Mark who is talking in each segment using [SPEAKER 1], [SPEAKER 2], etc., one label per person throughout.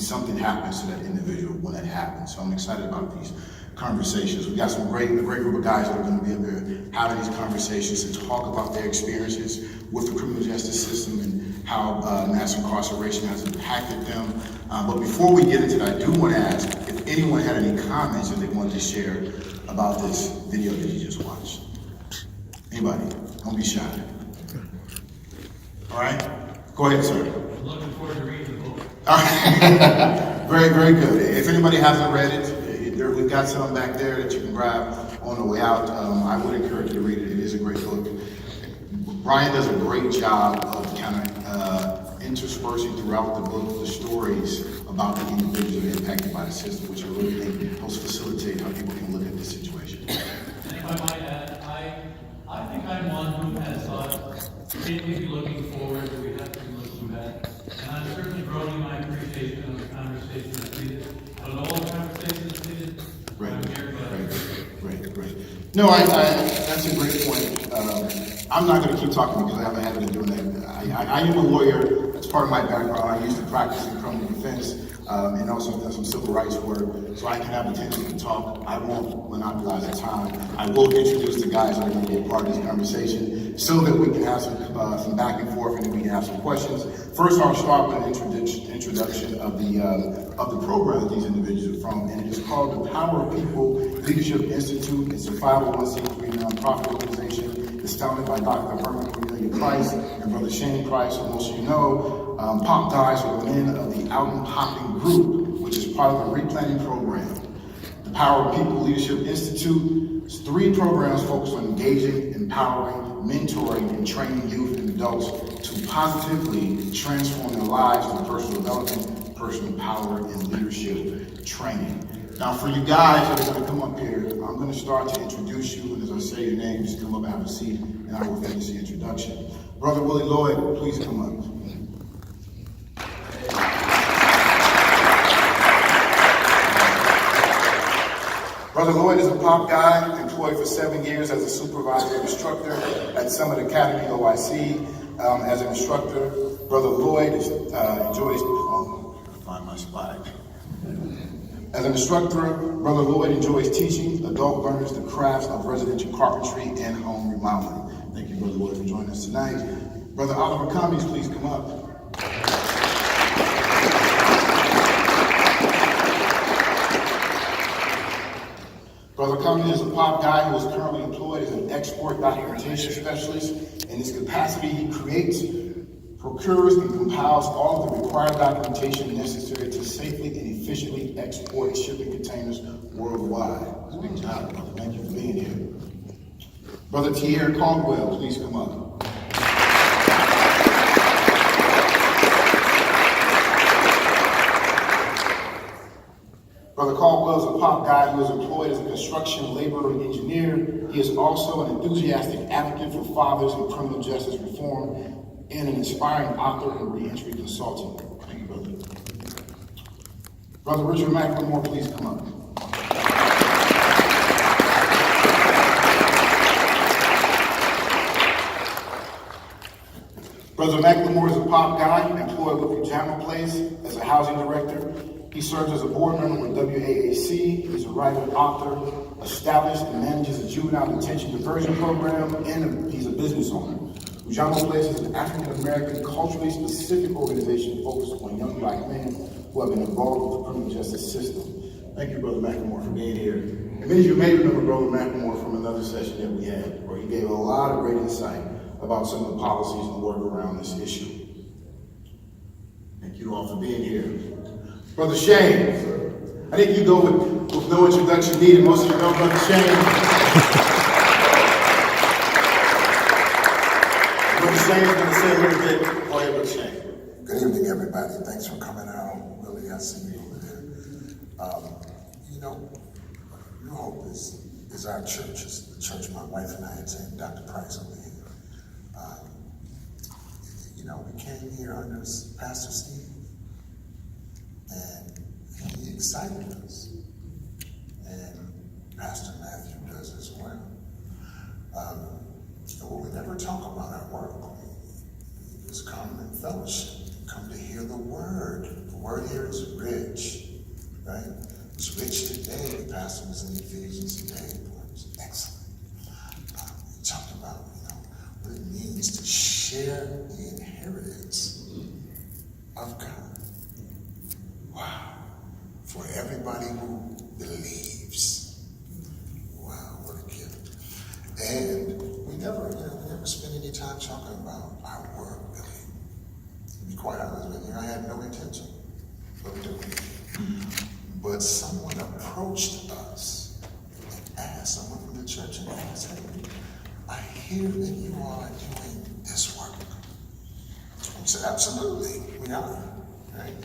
[SPEAKER 1] something happens to that individual when that happens. So I'm excited about these conversations. We got a great group of guys that are going to be up here having these conversations to talk about their experiences with the criminal justice system and how mass incarceration has impacted them. But before we get into that, I do want to ask if anyone had any comments that they wanted to share about this video that you just watched. Anybody? Don't be shy. All right? Go ahead, sir.
[SPEAKER 2] I'm looking forward to reading the book.
[SPEAKER 1] All right. Very good. If anybody hasn't read it, we've got some back there that you can grab on the way out. I would encourage you to read it. It is a great book. Bryan does a great job of kind of interspersing throughout the book the stories about the individuals that are impacted by the system, which I really think helps facilitate how people can look at this situation.
[SPEAKER 2] And if I might add, I think I'm one who has thought, should we be looking forward, or we have to be looking back? And I'm certainly growing my appreciation of the conversation that's needed. I don't know all the conversations needed.
[SPEAKER 1] Right.
[SPEAKER 2] I'm here, but
[SPEAKER 1] Great. No, that's a great point. I'm not going to keep talking because I have a habit of doing that. I am a lawyer. That's part of my background. I used to practice in criminal defense and also done some civil rights work, so I can have a tendency to talk. I won't monopolize the time. I will introduce the guys that are going to be a part of this conversation so that we can have some back and forth and then we can have some questions. First, I'll start with an introduction of the program that these individuals are from, and it is called the Power of People Leadership Institute. It's a 501c3 nonprofit organization. It's founded by Dr. Herman Cornelia Price and Brother Shane Price, who most of you know. POPGUYs are men of the Out and Popping Group, which is part of the replanting program. The Power of People Leadership Institute is 3 programs focused on engaging, empowering, mentoring, and training youth and adults to positively transform their lives through personal development, personal power, and leadership training. Now, for you guys that are going to come up here, I'm going to start to introduce you, and as I say your name, just come up and have a seat, and I will finish the introduction. Brother Willie Lloyd, please come up. Brother Lloyd is a pop guy, employed for 7 years as a supervisor and instructor at Summit Academy OIC. As an instructor, Brother Lloyd enjoys, find my spot. As an instructor, Brother Lloyd enjoys teaching adult learners the crafts of residential carpentry and home remodeling. Thank you, Brother Lloyd, for joining us tonight. Brother Oliver Cummings, please come up. Brother Cummings is a pop guy who is currently employed as an export documentation specialist. In this capacity, he creates, procures, and compiles all of the required documentation necessary to safely and efficiently export shipping containers worldwide. Good job, brother. Thank you for being here. Brother Tierre Caldwell, please come up. Brother Caldwell is a pop guy who is employed as a construction laborer and engineer. He is also an enthusiastic advocate for fathers in criminal justice reform and an inspiring author and reentry consultant. Thank you, brother. Brother Richard McLemore, please come up. Brother McLemore is a pop guy employed with Pajama Place as a housing director. He serves as a board member with WAAC. He's a writer, author, established and manages a juvenile detention diversion program, and he's a business owner. Pajama Place is an African-American, culturally specific organization focused on young black men who have been involved with the criminal justice system. Thank you, Brother McLemore, for being here. And many of you may remember Brother McLemore from another session that we had, where he gave a lot of great insight about some of the policies and work around this issue. Thank you all for being here. Brother Shane, I think you go with no introduction needed. Most of you know Brother Shane. Brother Shane is going to say a little bit. Go ahead, Brother Shane.
[SPEAKER 3] Good evening, everybody. Thanks for coming out. Willie, I see you over there. New Hope is our church. It's the church my wife and I attend, Dr. Price over here. We came here under Pastor Steve, and he excited us, and Pastor Matthew does as well. We never talk about our work. We just come and fellowship, come to hear the word. word here is rich, right? It's rich today. The pastor was in Ephesians today. It was excellent. He talked about, what it means to share the inheritance of God. Wow. For everybody who believes. Wow, what a gift. And we never spend any time talking about our work, really. To be quite honest with you, I had no intention of doing it. But someone approached us and asked, someone from the church, and asked, hey, I hear that you all are doing this work. I said, absolutely, we are, right?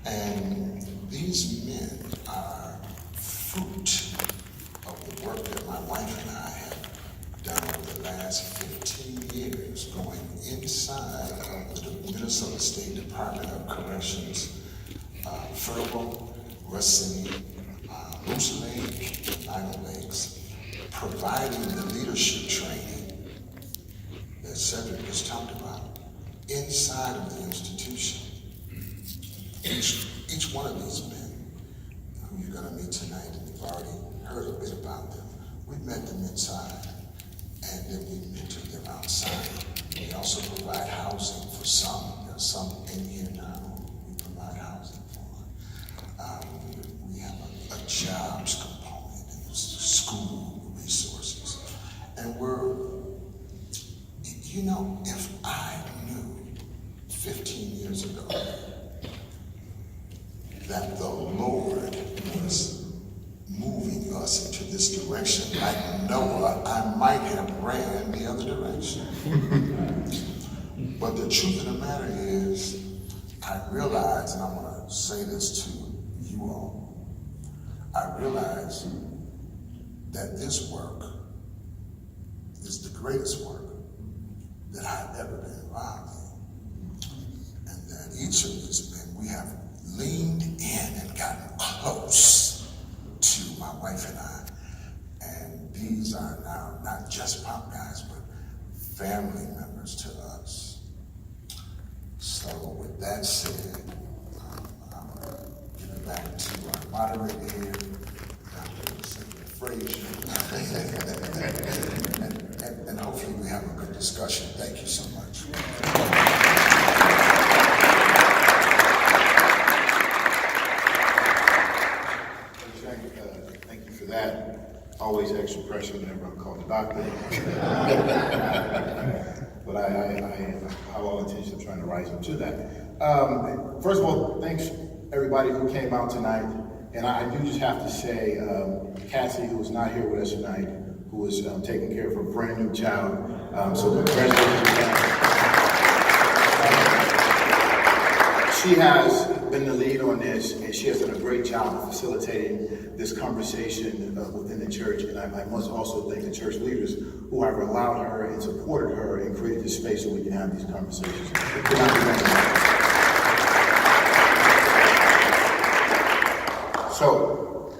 [SPEAKER 3] And these men are fruit of the work that my wife and I have done over the last 15 years, going inside of the Minnesota State Department of Corrections, Furbo, Racine, Moose Lake, and Idle Lakes, providing the leadership training that Cedric just talked about inside of the institution. Each one of these men who you're going to meet tonight, and you've already heard a bit about them, we met them inside, and then we mentor them outside. We also provide housing for some. There are some in here now we provide housing for. We have a jobs component and school resources. And if I knew 15 years ago that the Lord was moving us into this direction like Noah, I might have ran the other direction. But the truth of the matter is, I realize, and I want to say this to you all, I realize that this work is the greatest work that I've ever been involved in. And that each of these men, we have leaned in and gotten close to my wife and I. And these are now not just pop guys, but family members to us. So with that said, I'm going to give it back to our moderator here, Dr. Frazier. and hopefully we have a good discussion. Thank you so much.
[SPEAKER 1] Thank you for that. Always extra pressure whenever I'm called a doctor. But I have all intention of trying to rise up to that. First of all, thanks everybody who came out tonight. And I do just have to say, Cassie, who is not here with us tonight, who is taking care of her brand new child. So congratulations, Cassie. She has been the lead on this, and she has done a great job of facilitating this conversation within the church. And I must also thank the church leaders who have allowed her and supported her and created this space so we can have these conversations. So,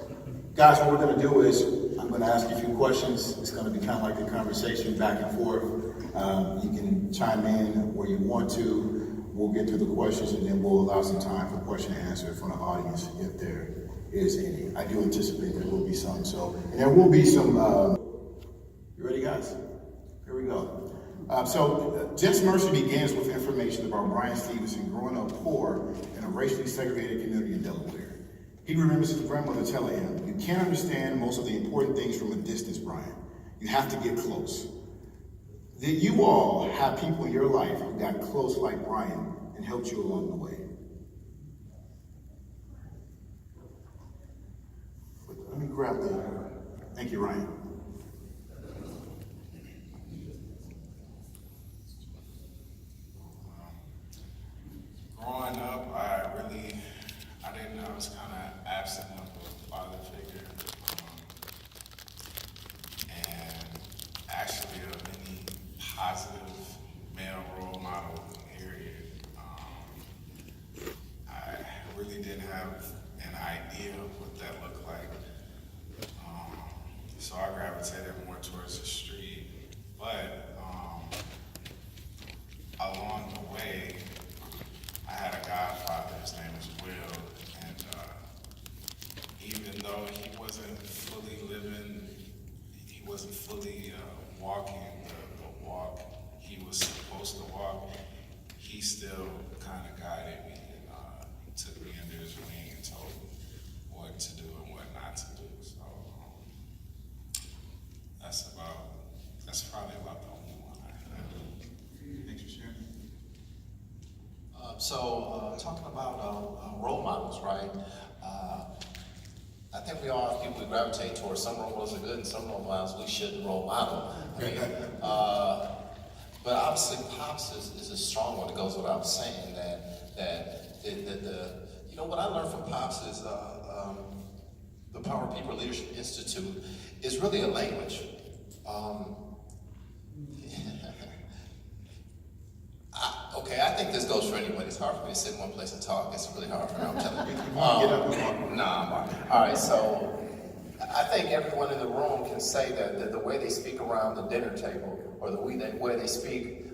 [SPEAKER 1] guys, what we're going to do is I'm going to ask you a few questions. It's going to be kind of like a conversation back and forth. You can chime in where you want to. We'll get through the questions, and then we'll allow some time for question and answer from the audience if there is any. I do anticipate there will be some. So, and there will be some. You ready, guys? Here we go. Just Mercy begins with information about Bryan Stevenson growing up poor in a racially segregated community in Delaware. He remembers his grandmother telling him, "You can't understand most of the important things from a distance, Bryan. You have to get close." Did you all have people in your life who got close like Bryan and helped you along the way? Let me grab that. Thank you, Ryan.
[SPEAKER 4] Growing up, I was kind of absent of a father figure, and actually of any positive male role model in the area. I really didn't have an idea of what that looked like, so I gravitated more towards the street. But along the way, I had a godfather his name is Will, and even though he wasn't fully living, he wasn't fully walking the walk he was supposed to walk, he still kind of guided me and took me under his wing and told me what to do and what not to do. So that's probably about the only one I have.
[SPEAKER 1] Thanks for sharing.
[SPEAKER 5] Talking about role models, right? I think we all have people we gravitate towards. Some role models are good, and some role models we shouldn't role model. I mean, but obviously, Pops is a strong one. It goes without saying that you know what I learned from Pops is the Power People Leadership Institute is really a language. I think this goes for anybody. It's hard for me to sit in one place and talk. It's really hard for me. I'm telling you. Nah, all right. So I think everyone in the room can say that the way they speak around the dinner table, or the way they speak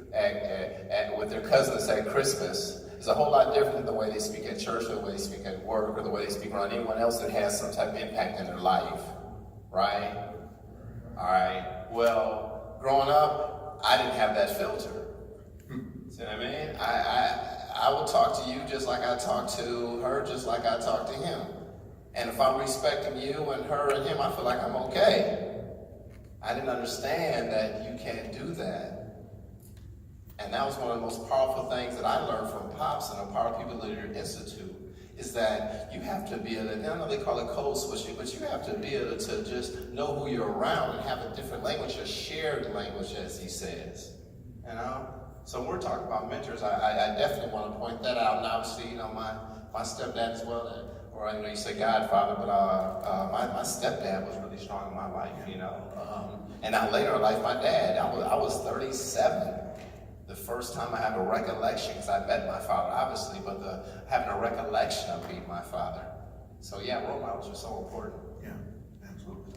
[SPEAKER 5] with their cousins at Christmas, is a whole lot different than the way they speak at church, or the way they speak at work, or the way they speak around anyone else that has some type of impact in their life, right? All right. Well, growing up, I didn't have that filter. See what I mean? I would talk to you just like I talk to her, just like I talk to him. And if I'm respecting you and her and him, I feel like I'm okay. I didn't understand that you can't do that. And that was one of the most powerful things that I learned from Pops and the Power People Leadership Institute, is that you have to be able to, I know they call it code switching, but you have to be able to just know who you're around and have a different language, a shared language, as he says. You know? So when we're talking about mentors, I definitely want to point that out. And obviously, you know, my stepdad as well, or you say Godfather, but my stepdad was really strong in my life, you know. And now later in life, my dad, I was 37. The first time I have a recollection, because I met my father, obviously, but having a recollection of meeting my father. So yeah, role models are so important.
[SPEAKER 1] Yeah, absolutely.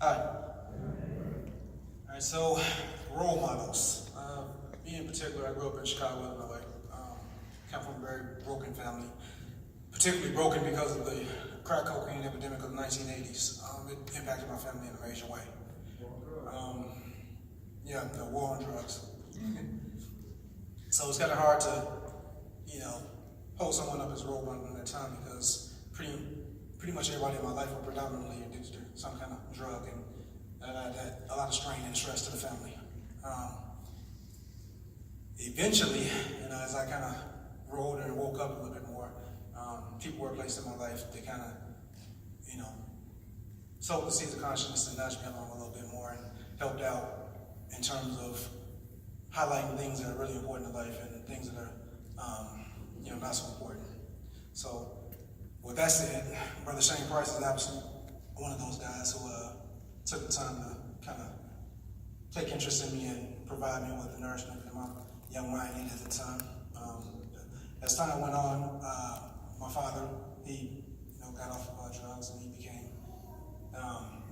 [SPEAKER 6] Hi. All right, so role models. Me in particular, I grew up in Chicago, Illinois. Come from a very broken family, particularly broken because of the crack cocaine epidemic of the 1980s. It impacted my family in a major way. The war on drugs. So it's kind of hard to, you know, hold someone up as a role model in that time, because pretty much everybody in my life were predominantly addicted to some kind of drug, and that had a lot of strain and stress to the family. Eventually, you know, as I kind of grew older and woke up a little bit more, people were placed in my life. They kind of, you know, sowed the seeds of consciousness and nudged me along a little bit more and helped out in terms of highlighting things that are really important in life and things that are, you know, not so important. So, with that said, Brother Shane Price is obviously one of those guys who took the time to kind of take interest in me and provide me with the nourishment that my young mind needed at the time. As time went on, my father, he got off of drugs, and he became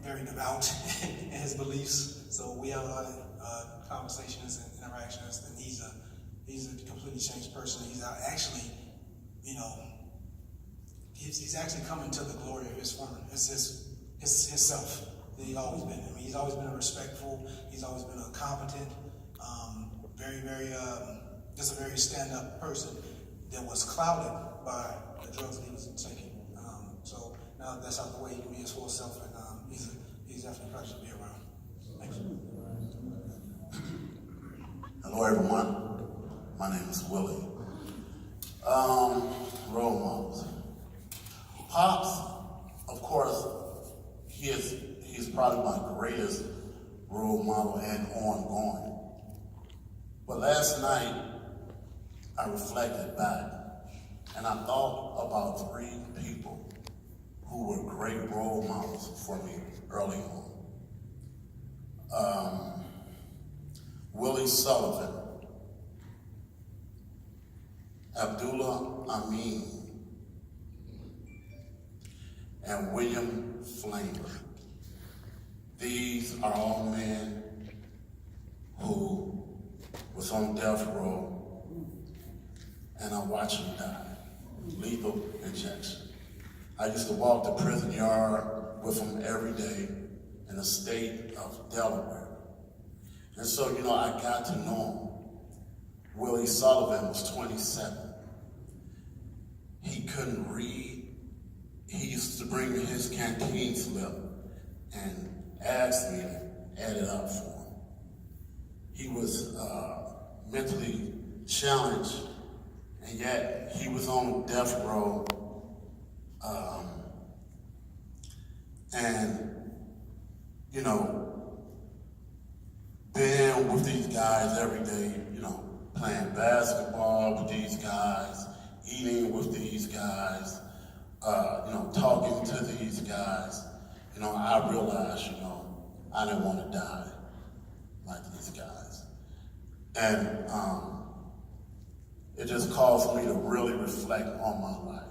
[SPEAKER 6] very devout in his beliefs. So we had a lot of conversations and interactions, and he's a completely changed person. He's actually, he's actually coming to the glory of his former, his self that he's always been. I mean, he's always been a respectful. He's always been a competent, just a very stand-up person that was clouded by the drugs that he was taking. So now that's out the way, he can be his full self, and he's definitely a pleasure to be around. Thanks.
[SPEAKER 3] Hello, everyone. My name is Willie. Role models. Pops, of course, he's probably my greatest role model and ongoing. But last night, I reflected back, and I thought about 3 people who were great role models for me early on. Willie Sullivan, Abdullah Amin, and William Flamer. These are all men who was on death row and I watched him die. Lethal injection. I used to walk the prison yard with him every day in the state of Delaware. And so, you know, I got to know him. Willie Sullivan was 27. He couldn't read. He used to bring me his canteen slip and ask me to add it up for him. He was mentally challenged, and yet he was on death row. And, you know, being with these guys every day, you know, playing basketball with these guys, eating with these guys, you know, talking to these guys, you know, I realized, you know, I didn't want to die like these guys. And it just caused me to really reflect on my life,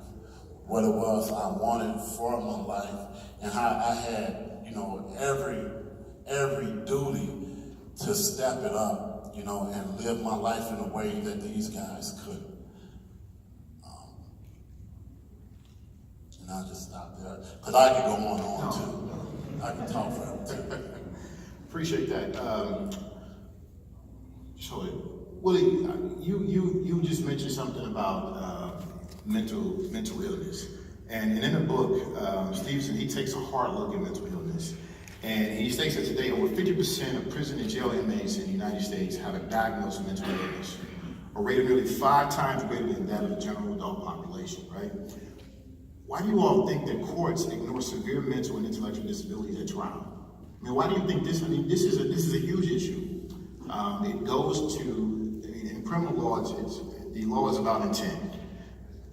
[SPEAKER 3] what it was I wanted for my life, and how I had, you know, every duty to step it up, you know, and live my life in a way that these guys couldn't. And I'll just stop there, because I could go on too. I could talk forever too.
[SPEAKER 1] Appreciate that. Willie, you just mentioned something about mental illness, and in the book, Stevenson, he takes a hard look at mental illness, and he states that today over 50% of prison and jail inmates in the United States have a diagnosed mental illness, a rate of nearly 5 times greater than that of the general adult population, right? Why do you all think that courts ignore severe mental and intellectual disabilities at trial? I mean, why do you think this? I mean, this is a huge issue. It goes to, I mean, in criminal law, the law is about intent.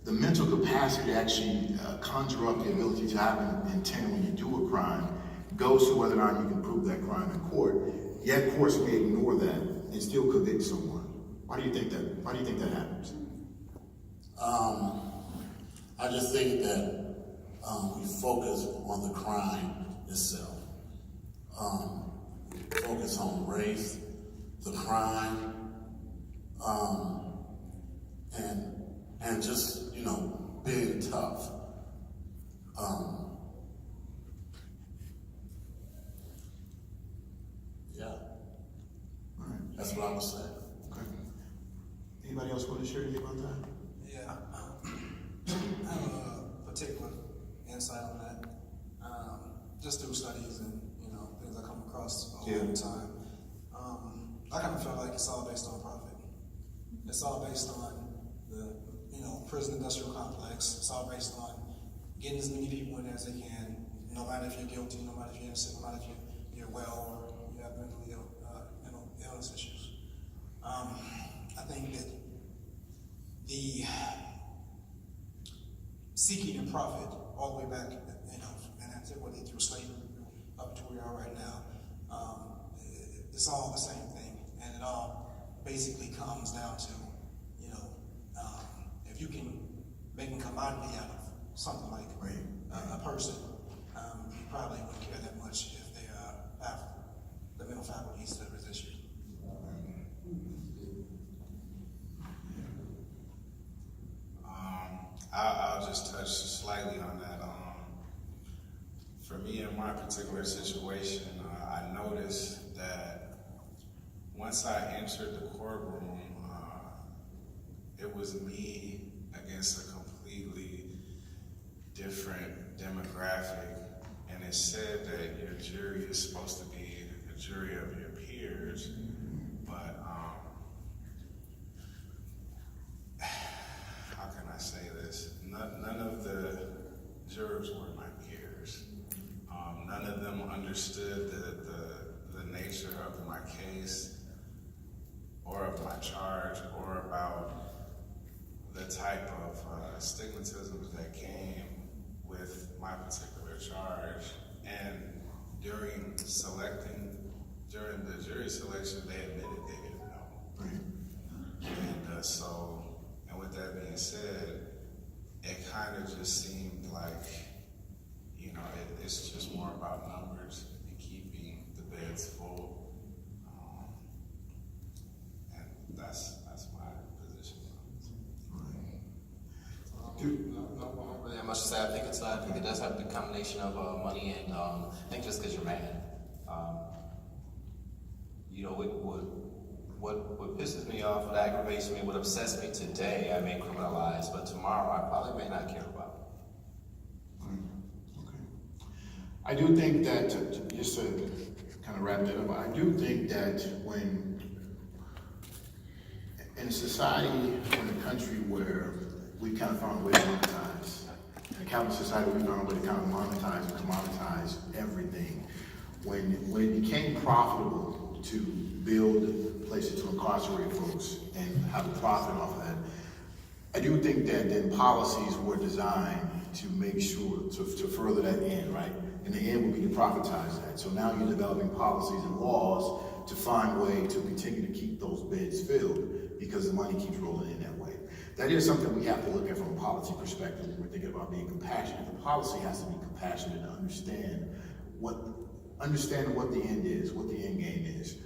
[SPEAKER 1] The mental capacity to actually conjure up the ability to have an intent when you do a crime goes to whether or not you can prove that crime in court. Yet courts may ignore that and still convict someone. Why do you think that? Why do you think that happens?
[SPEAKER 3] I just think that we focus on the crime itself. Focus on race, the crime, and just, you know, being tough. Yeah.
[SPEAKER 1] All right.
[SPEAKER 3] That's what I would say.
[SPEAKER 1] Okay. Anybody else want to share anything about that?
[SPEAKER 6] Yeah, I have a particular insight on that. Just through studies and, you know, things I come across all the time. I kind of feel like it's all based on profit. It's all based on the, you know, prison industrial complex. It's all based on getting as many people in as they can, no matter if you're guilty, no matter if you're innocent, no matter if you're well or you have mental illness issues. I think that the seeking a profit all the way back, you know, and that's it, whether through slavery up to where we are right now, it's all the same thing, and it all basically comes down to, you know, if you can make a commodity out of something like a person, you probably wouldn't care that much if they have the mental faculties to resist you.
[SPEAKER 4] I'll just touch slightly on that. For me, in my particular situation, I noticed that once I entered the courtroom, it was me against a completely different demographic, and it said that your jury is supposed to be a jury of your peers, but how can I say this? None of the jurors were my peers. None of them understood the nature of my case or of my charge or about the type of stigmatism that came with my particular charge. And during the jury selection, they admitted they didn't know. And with that being said, it kind of just seemed like, you know, it's just more about numbers and keeping the beds full. And that's my position on it.
[SPEAKER 5] does have the combination of money and I think just because you're mad. You know, what pisses me off, what aggravates me, what upsets me today, I may criminalize, but tomorrow I probably may not care about.
[SPEAKER 1] Okay. I do think that, just to kind of wrap that up, I do think that when, in a society, in a country where we kind of found a way to monetize, in a capitalist society, we found a way to kind of monetize and commoditize everything. When it became profitable to build places to incarcerate folks and have a profit off of that, I do think that then policies were designed to make sure, to further that end, right? And the end would be to profitize that. So now you're developing policies and laws to find a way to continue to keep those beds filled because the money keeps rolling in that way. That is something we have to look at from a policy perspective when we're thinking about being compassionate. The policy has to be compassionate and understand what the end is, what the end game is.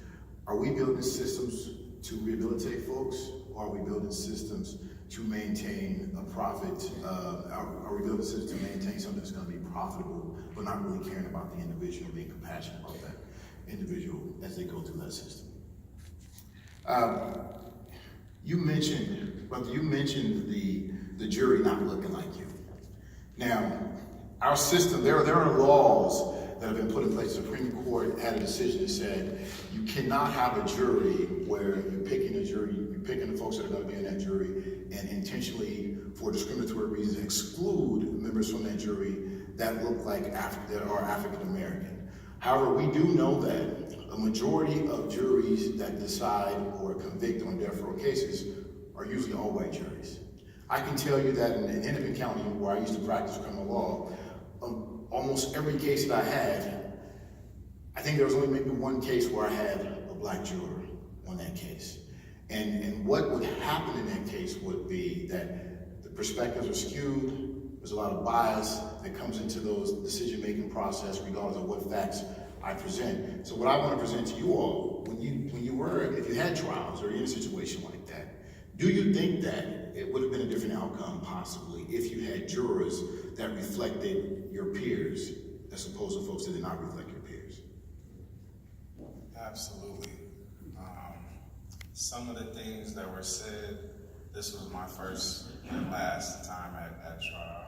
[SPEAKER 1] Are we building systems to rehabilitate folks, or are we building systems to maintain a profit? Are we building systems to maintain something that's going to be profitable, but not really caring about the individual, being compassionate about that individual as they go through that system? You mentioned the jury not looking like you. Now, our system, there are laws that have been put in place. The Supreme Court had a decision that said you cannot have a jury where you're picking the folks that are going to be in that jury and intentionally, for discriminatory reasons, exclude members from that jury that look like that are African American. However, we do know that a majority of juries that decide or convict on death row cases are usually all white juries. I can tell you that in Hennepin County, where I used to practice criminal law, almost every case that I had, I think there was only maybe one case where I had a black juror on that case. And what would happen in that case would be that the perspectives are skewed, there's a lot of bias that comes into those decision-making process regardless of what facts I present. So what I want to present to you all, if you had trials or you're in a situation like that, do you think that it would have been a different outcome possibly if you had jurors that reflected your peers as opposed to folks that did not reflect your peers?
[SPEAKER 4] Absolutely. Some of the things that were said, this was my first and last time at trial.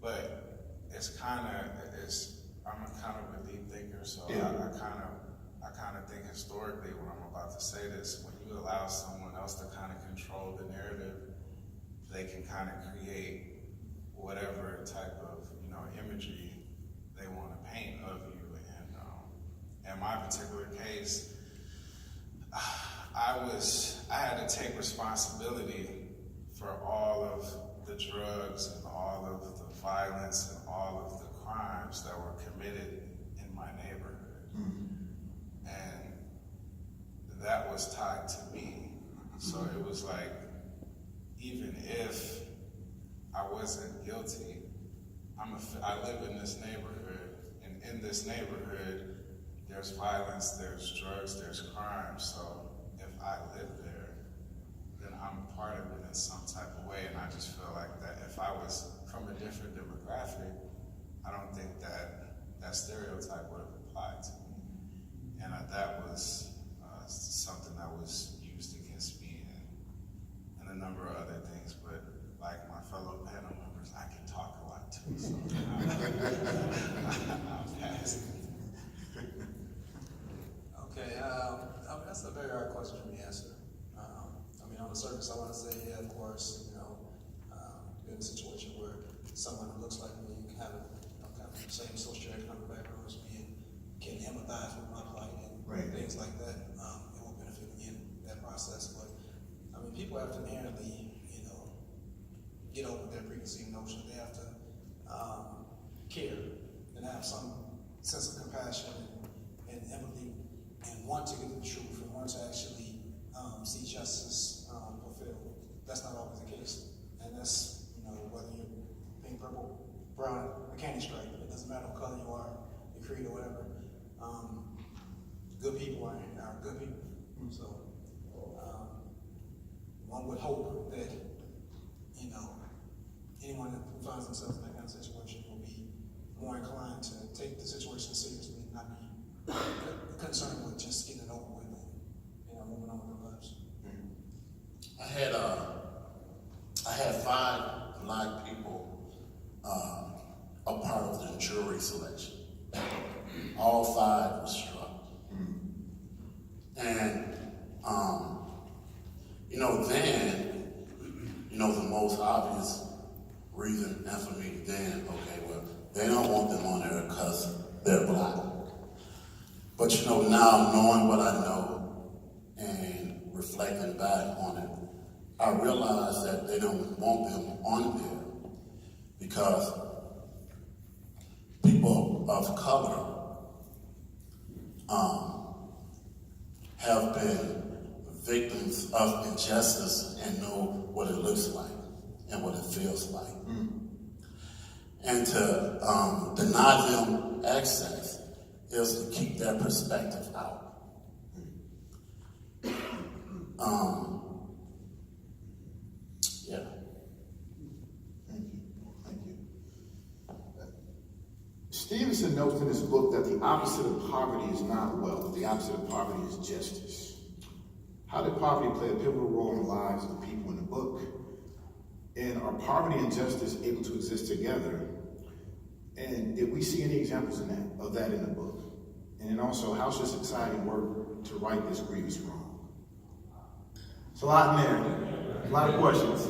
[SPEAKER 4] But I'm a kind of a deep thinker, so yeah. I kind of think historically when I'm about to say this, when you allow someone else to kind of control the narrative, they can kind of create whatever type of, imagery they want to paint of you. And in my particular case, I had to take responsibility for all of the drugs and all of the violence and all of the crimes that were committed in my neighborhood. Mm-hmm. And that was tied to me. So it was like, even if I wasn't guilty, I live in this neighborhood, and in this neighborhood, there's violence, there's drugs, there's crime. So if I live there, then I'm a part of it in some type of way. And I just feel like that if I was from a different demographic, I don't think that stereotype would have applied to me. And that was something that was used against me and a number of other things. But like my fellow panel members, I can talk a lot too. So I'll pass.
[SPEAKER 6] Okay, that's a very hard question for me to answer. On the surface, I want to say, yeah, of course, you're in a situation where someone who looks like me can have kind of the same socioeconomic background as me and can empathize with my plight and things like that. It will benefit me in that process. But people have to inherently, get over their preconceived notion. They have to care and have some sense of compassion and empathy and want to get the truth and want to actually see justice fulfilled. That's not always the case. And that's, whether you're pink, purple, brown, or candy stripe, it doesn't matter what color you are, your creed or whatever. Good people are good people. So one would hope that, anyone who finds themselves in that kind of situation will be more inclined to take the situation seriously and not be concerned with just getting it over with and, moving on with their lives.
[SPEAKER 3] I had 5 black people a part of the jury selection. All 5 were struck. And, then, the most obvious reason and for me then, okay, well, they don't want them on there because they're black. But now knowing what I know and reflecting back on it, I realize that they don't want them on there because people of color have been victims of injustice and know what it looks like and what it feels like. And to deny them access is to keep that perspective out. Yeah.
[SPEAKER 1] Thank you. Stevenson notes in his book that the opposite of poverty is not wealth. The opposite of poverty is justice. How did poverty play a pivotal role in the lives of the people in the book? And are poverty and justice able to exist together? And did we see any examples of that in the book? And then also, how should society work to right this grievous wrong? It's a lot in there. A lot of questions.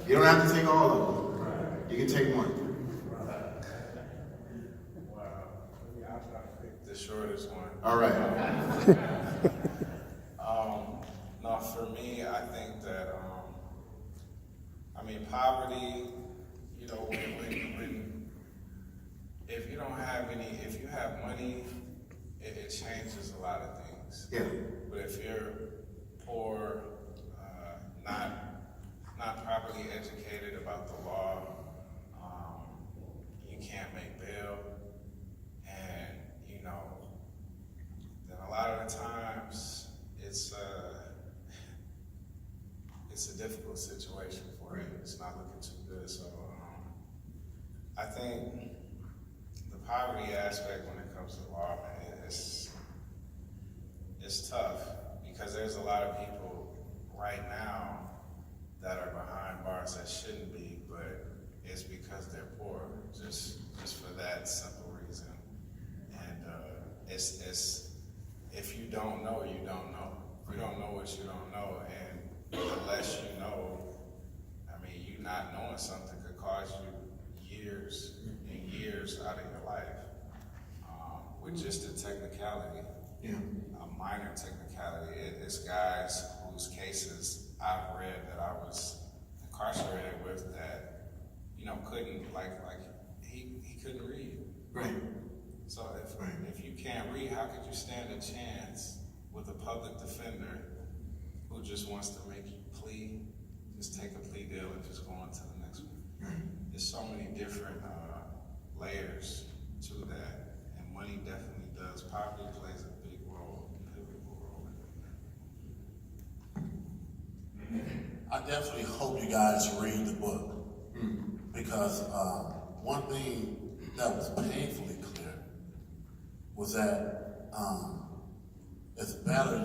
[SPEAKER 1] You don't have to take all of them. You can take one.
[SPEAKER 4] I'll try to pick the shortest one.
[SPEAKER 1] All right.
[SPEAKER 4] No, for me, I think that, poverty, if you don't have if you have money, it changes a lot of things.
[SPEAKER 1] Yeah.
[SPEAKER 4] But if you're poor, not properly educated about the law, you can't make bail, and then a lot of the times it's a difficult situation for you. It's not looking too good. So I think the poverty aspect when it comes to law, man, it's tough because there's a lot of people right now that are behind bars that shouldn't be, but it's because they're poor, just for that simple reason. And it's if you don't know, you don't know. You don't know what you don't know, and the less you know, you not knowing something could cause you years and years out of your life with just a technicality.
[SPEAKER 1] Yeah.
[SPEAKER 4] A minor technicality. It's guys whose cases I've read that I was incarcerated with that, couldn't, he couldn't read.
[SPEAKER 1] Right.
[SPEAKER 4] So if you can't read, how could you stand a chance with a public defender who just wants to make you plea, just take a plea deal and just go on to the next one?
[SPEAKER 1] Right.
[SPEAKER 4] There's so many different layers to that, and money definitely does. Poverty plays a big role, pivotal role in it.
[SPEAKER 3] I definitely hope you guys read the book because one thing that was painfully clear was that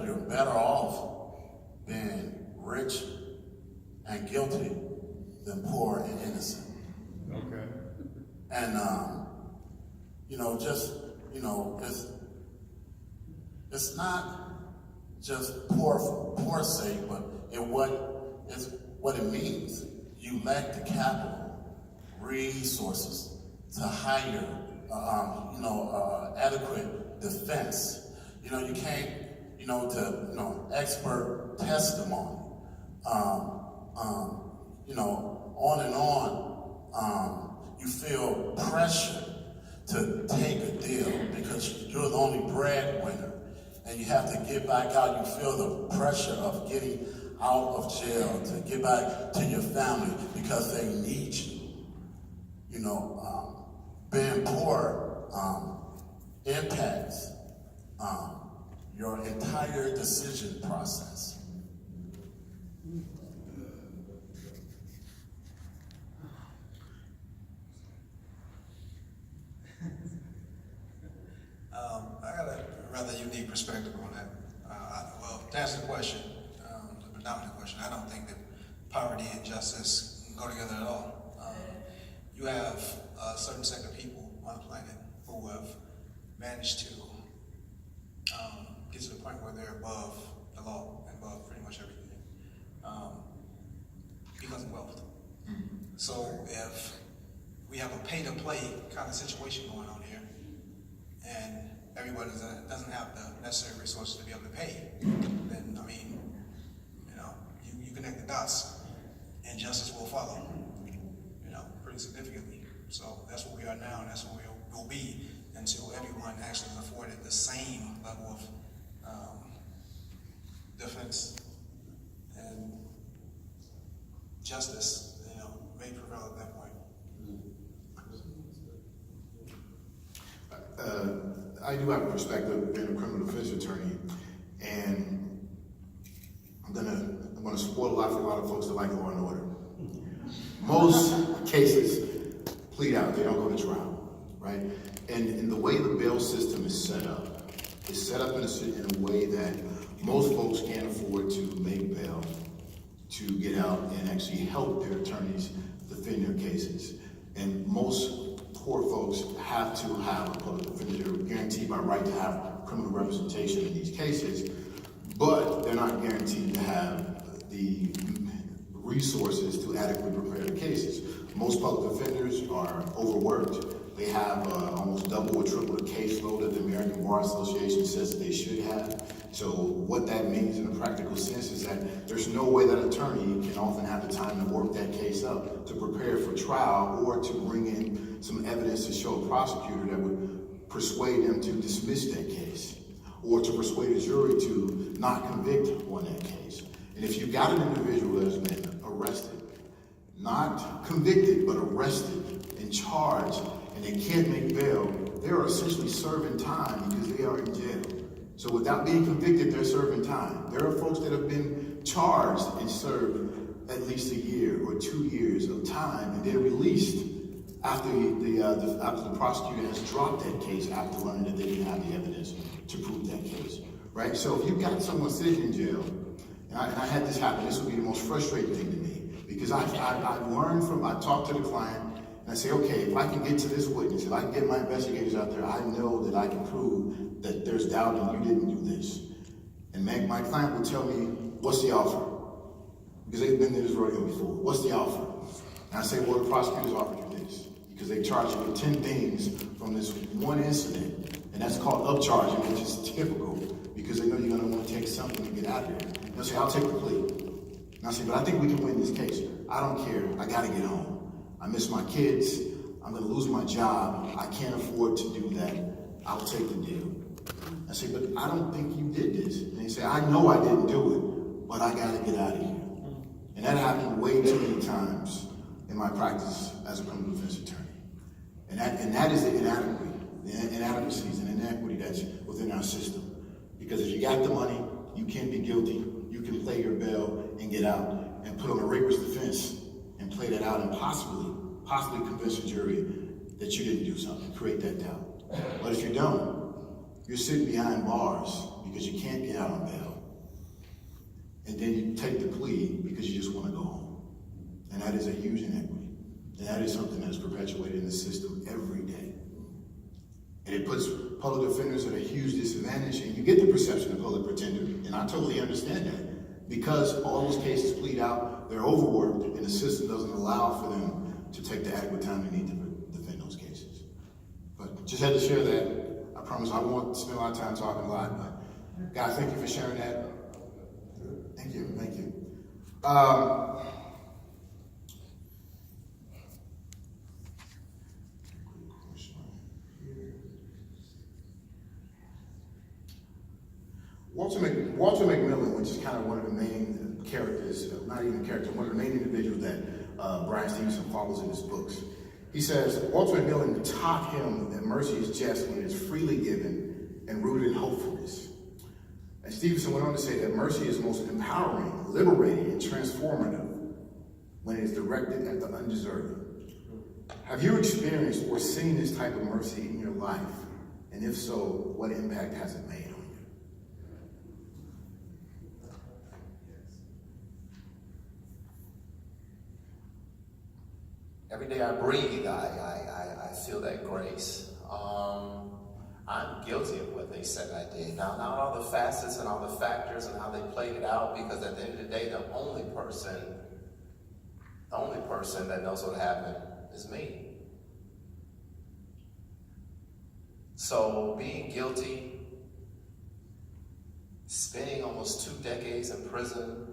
[SPEAKER 3] you're better off being rich and guilty than poor and innocent.
[SPEAKER 1] Okay.
[SPEAKER 3] And it's not just poor for poor's sake, but what it means. You lack the capital, resources to hire, adequate defense. You can't, expert testimony. On and on. You feel pressure to take a deal because you're the only breadwinner, and you have to get back out. You feel the pressure of getting out of jail to get back to your family because they need you. Being poor impacts your entire decision process.
[SPEAKER 6] rather unique perspective on that. Well, to answer the question, the predominant question, I don't think that poverty and justice go together at all. You have a certain set of people on the planet who have managed to get to the point where they're above the law and above pretty much everything because of wealth. So if we have a pay-to-play kind of situation going on here, and everybody doesn't have the necessary resources to be able to pay, then, I mean, you know, you connect the dots, and justice will follow, you know, pretty significantly. So that's where we are now, and that's where we will be until everyone actually is afforded the same level of defense and justice, you know, may prevail at that point.
[SPEAKER 1] I do have a perspective being a criminal defense attorney, and I'm gonna spoil a lot for a lot of folks that like law and order. Most cases plead out; they don't go to trial, right? And the way the bail system is set up in a way that most folks can't afford to make bail to get out and actually help their attorneys defend their cases. And most poor folks have to have a public defender. They're guaranteed by right to have criminal representation in these cases, but they're not guaranteed to have the resources to adequately prepare the cases. Most public defenders are overworked. They have almost double or triple the caseload that the American Bar Association says that they should have. So what that means in a practical sense is that there's no way that attorney can often have the time to work that case up, to prepare for trial, or to bring in some evidence to show a prosecutor that would persuade them to dismiss that case, or to persuade a jury to not convict on that case. And if you've got an individual that has been arrested, not convicted, but arrested and charged, and they can't make bail, they are essentially serving time because they are in jail. So without being convicted, they're serving time. There are folks that have been charged and served at least a year or 2 years of time, and they're released after the prosecutor has dropped that case after learning that they didn't have the evidence to prove that case, right? So if you've got someone sitting in jail, and I had this happen, this would be the most frustrating thing to me, because I talk to the client, and I say, okay, if I can get to this witness, if I can get my investigators out there, I know that I can prove that there's doubt and you didn't do this. And my client will tell me, what's the offer? Because they've been there this rodeo before. What's the offer? And I say, well, the prosecutors offered you this, because they charged you with 10 things from this one incident, and that's called upcharging, which is typical, because they know you're gonna want to take something to get out of here. They'll say, I'll take the plea. And I say, but I think we can win this case. I don't care, I gotta get home. I miss my kids, I'm gonna lose my job, I can't afford to do that, I'll take the deal. I say, but I don't think you did this. And they say, I know I didn't do it, but I gotta get out of here. And that happened way too many times in my practice as a criminal defense attorney. And that is the inadequacies and inequity that's within our system. Because if you got the money, you can be guilty, you can play your bail and get out and put on a rigorous defense and play that out and possibly convince a jury that you didn't do something, create that doubt. But if you don't, you're sitting behind bars because you can't get out on bail. And then you take the plea because you just want to go home. And that is a huge inequity. And that is something that is perpetuated in the system every day. And it puts public defenders at a huge disadvantage, and you get the perception of public pretender, and I totally understand that. Because all those cases plead out, they're overworked, and the system doesn't allow for them to take the adequate time they need to defend those cases. But just had to share that. I promise I won't spend a lot of time talking a lot, but guys, thank you for sharing that. Thank you. Walter McMillan, which is kind of one of the main characters, not even a character, one of the main individuals that Bryan Stevenson follows in his books. He says, Walter McMillan taught him that mercy is just when it is freely given and rooted in hopefulness. And Stevenson went on to say that mercy is most empowering, liberating, and transformative when it is directed at the undeserving. Have you experienced or seen this type of mercy in your life? And if so, what impact has it made on you?
[SPEAKER 5] Every day I breathe, I feel that grace. I'm guilty of what they said I did. Now, not all the facets and all the factors and how they played it out, because at the end of the day, the only person that knows what happened is me. So being guilty, spending almost 2 decades in prison,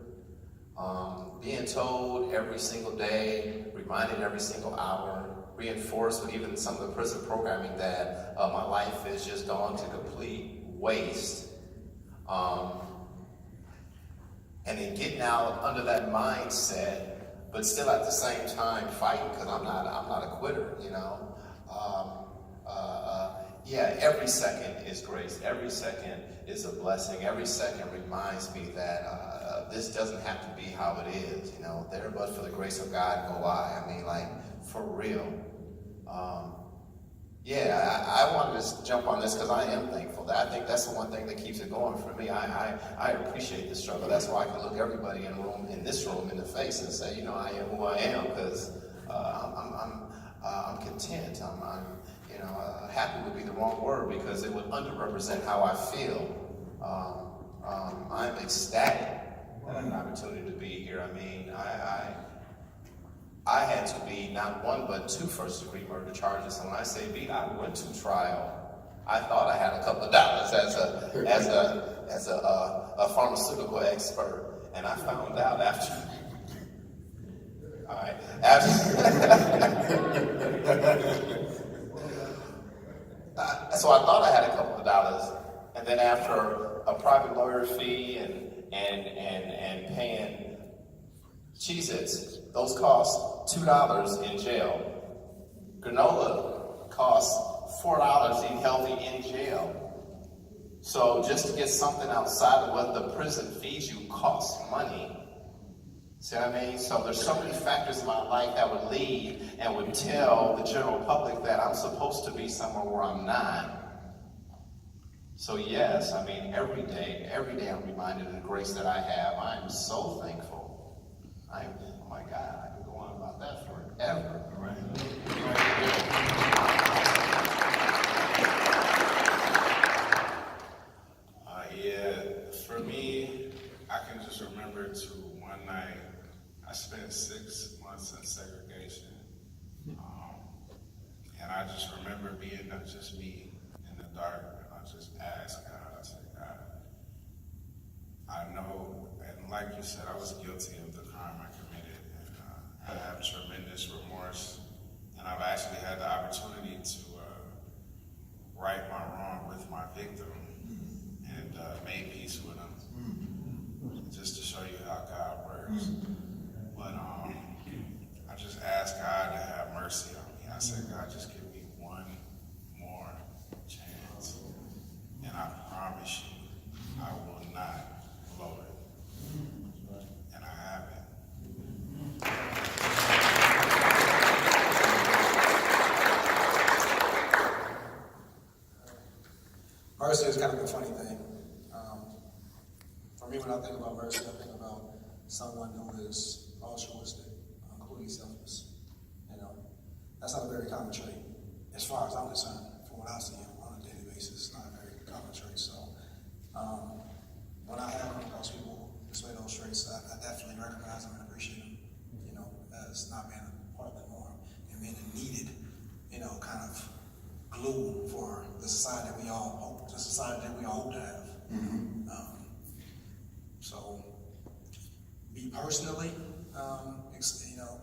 [SPEAKER 5] being told every single day, reminded every single hour, reinforced with even some of the prison programming that my life is just gone to complete waste. And then getting out under that mindset, but still at the same time fighting, because I'm not a quitter, you know. Yeah, every second is grace. Every second is a blessing. Every second reminds me that this doesn't have to be how it is, you know. There but for the grace of God go I. I mean, like, for real. Yeah, I wanted to jump on this because I am thankful. I think that's the one thing that keeps it going for me. I appreciate the struggle. That's why I can look everybody in this room in the face and say, you know, I am who I am, because I'm content. You know, happy would be the wrong word because it would underrepresent how I feel. I'm ecstatic that I had an opportunity to be here. I mean, I had to be not 1 but 2 first-degree murder charges. And when I say beat, I went to trial. I thought I had a couple of dollars as a pharmaceutical expert, and I found out after. All right, so I thought I had a couple of dollars, and then after a private lawyer fee and paying Cheez-Its, those cost $2 in jail. Granola costs $4 in healthy in jail. So just to get something outside of what the prison fees you costs money. See what I mean? So there's so many factors in my life that would lead and would tell the general public that I'm supposed to be somewhere where I'm not. So yes, I mean, every day I'm reminded of the grace that I have. I am so thankful. Oh my God, I could go on about that forever.
[SPEAKER 1] Right.
[SPEAKER 4] Yeah, for me, I can just remember one night, I spent 6 months in segregation. And I just remember being just me in the dark, and I just asked God, I said, God, I know, and like you said, I was guilty of the crime I committed, and I have tremendous remorse, and I've actually had the opportunity to right my wrong with my victim, and made peace with him, just to show you how God works. But I just asked God to have mercy on me. I said, God, just give me one more chance, and I promise you, I will not blow it. And I haven't.
[SPEAKER 6] Mercy is kind of a funny thing. For me, when I think about mercy, I think about someone who is altruistic, completely selfless. You know, that's not a very common trait, as far as I'm concerned. From what I see on a daily basis, it's not a very common trait. So, when I have come across people display those traits, I definitely recognize them and appreciate them. You know, as not being a part of the norm and being a needed, you know, kind of glue for the society that we all hope to have. So, me personally, you know,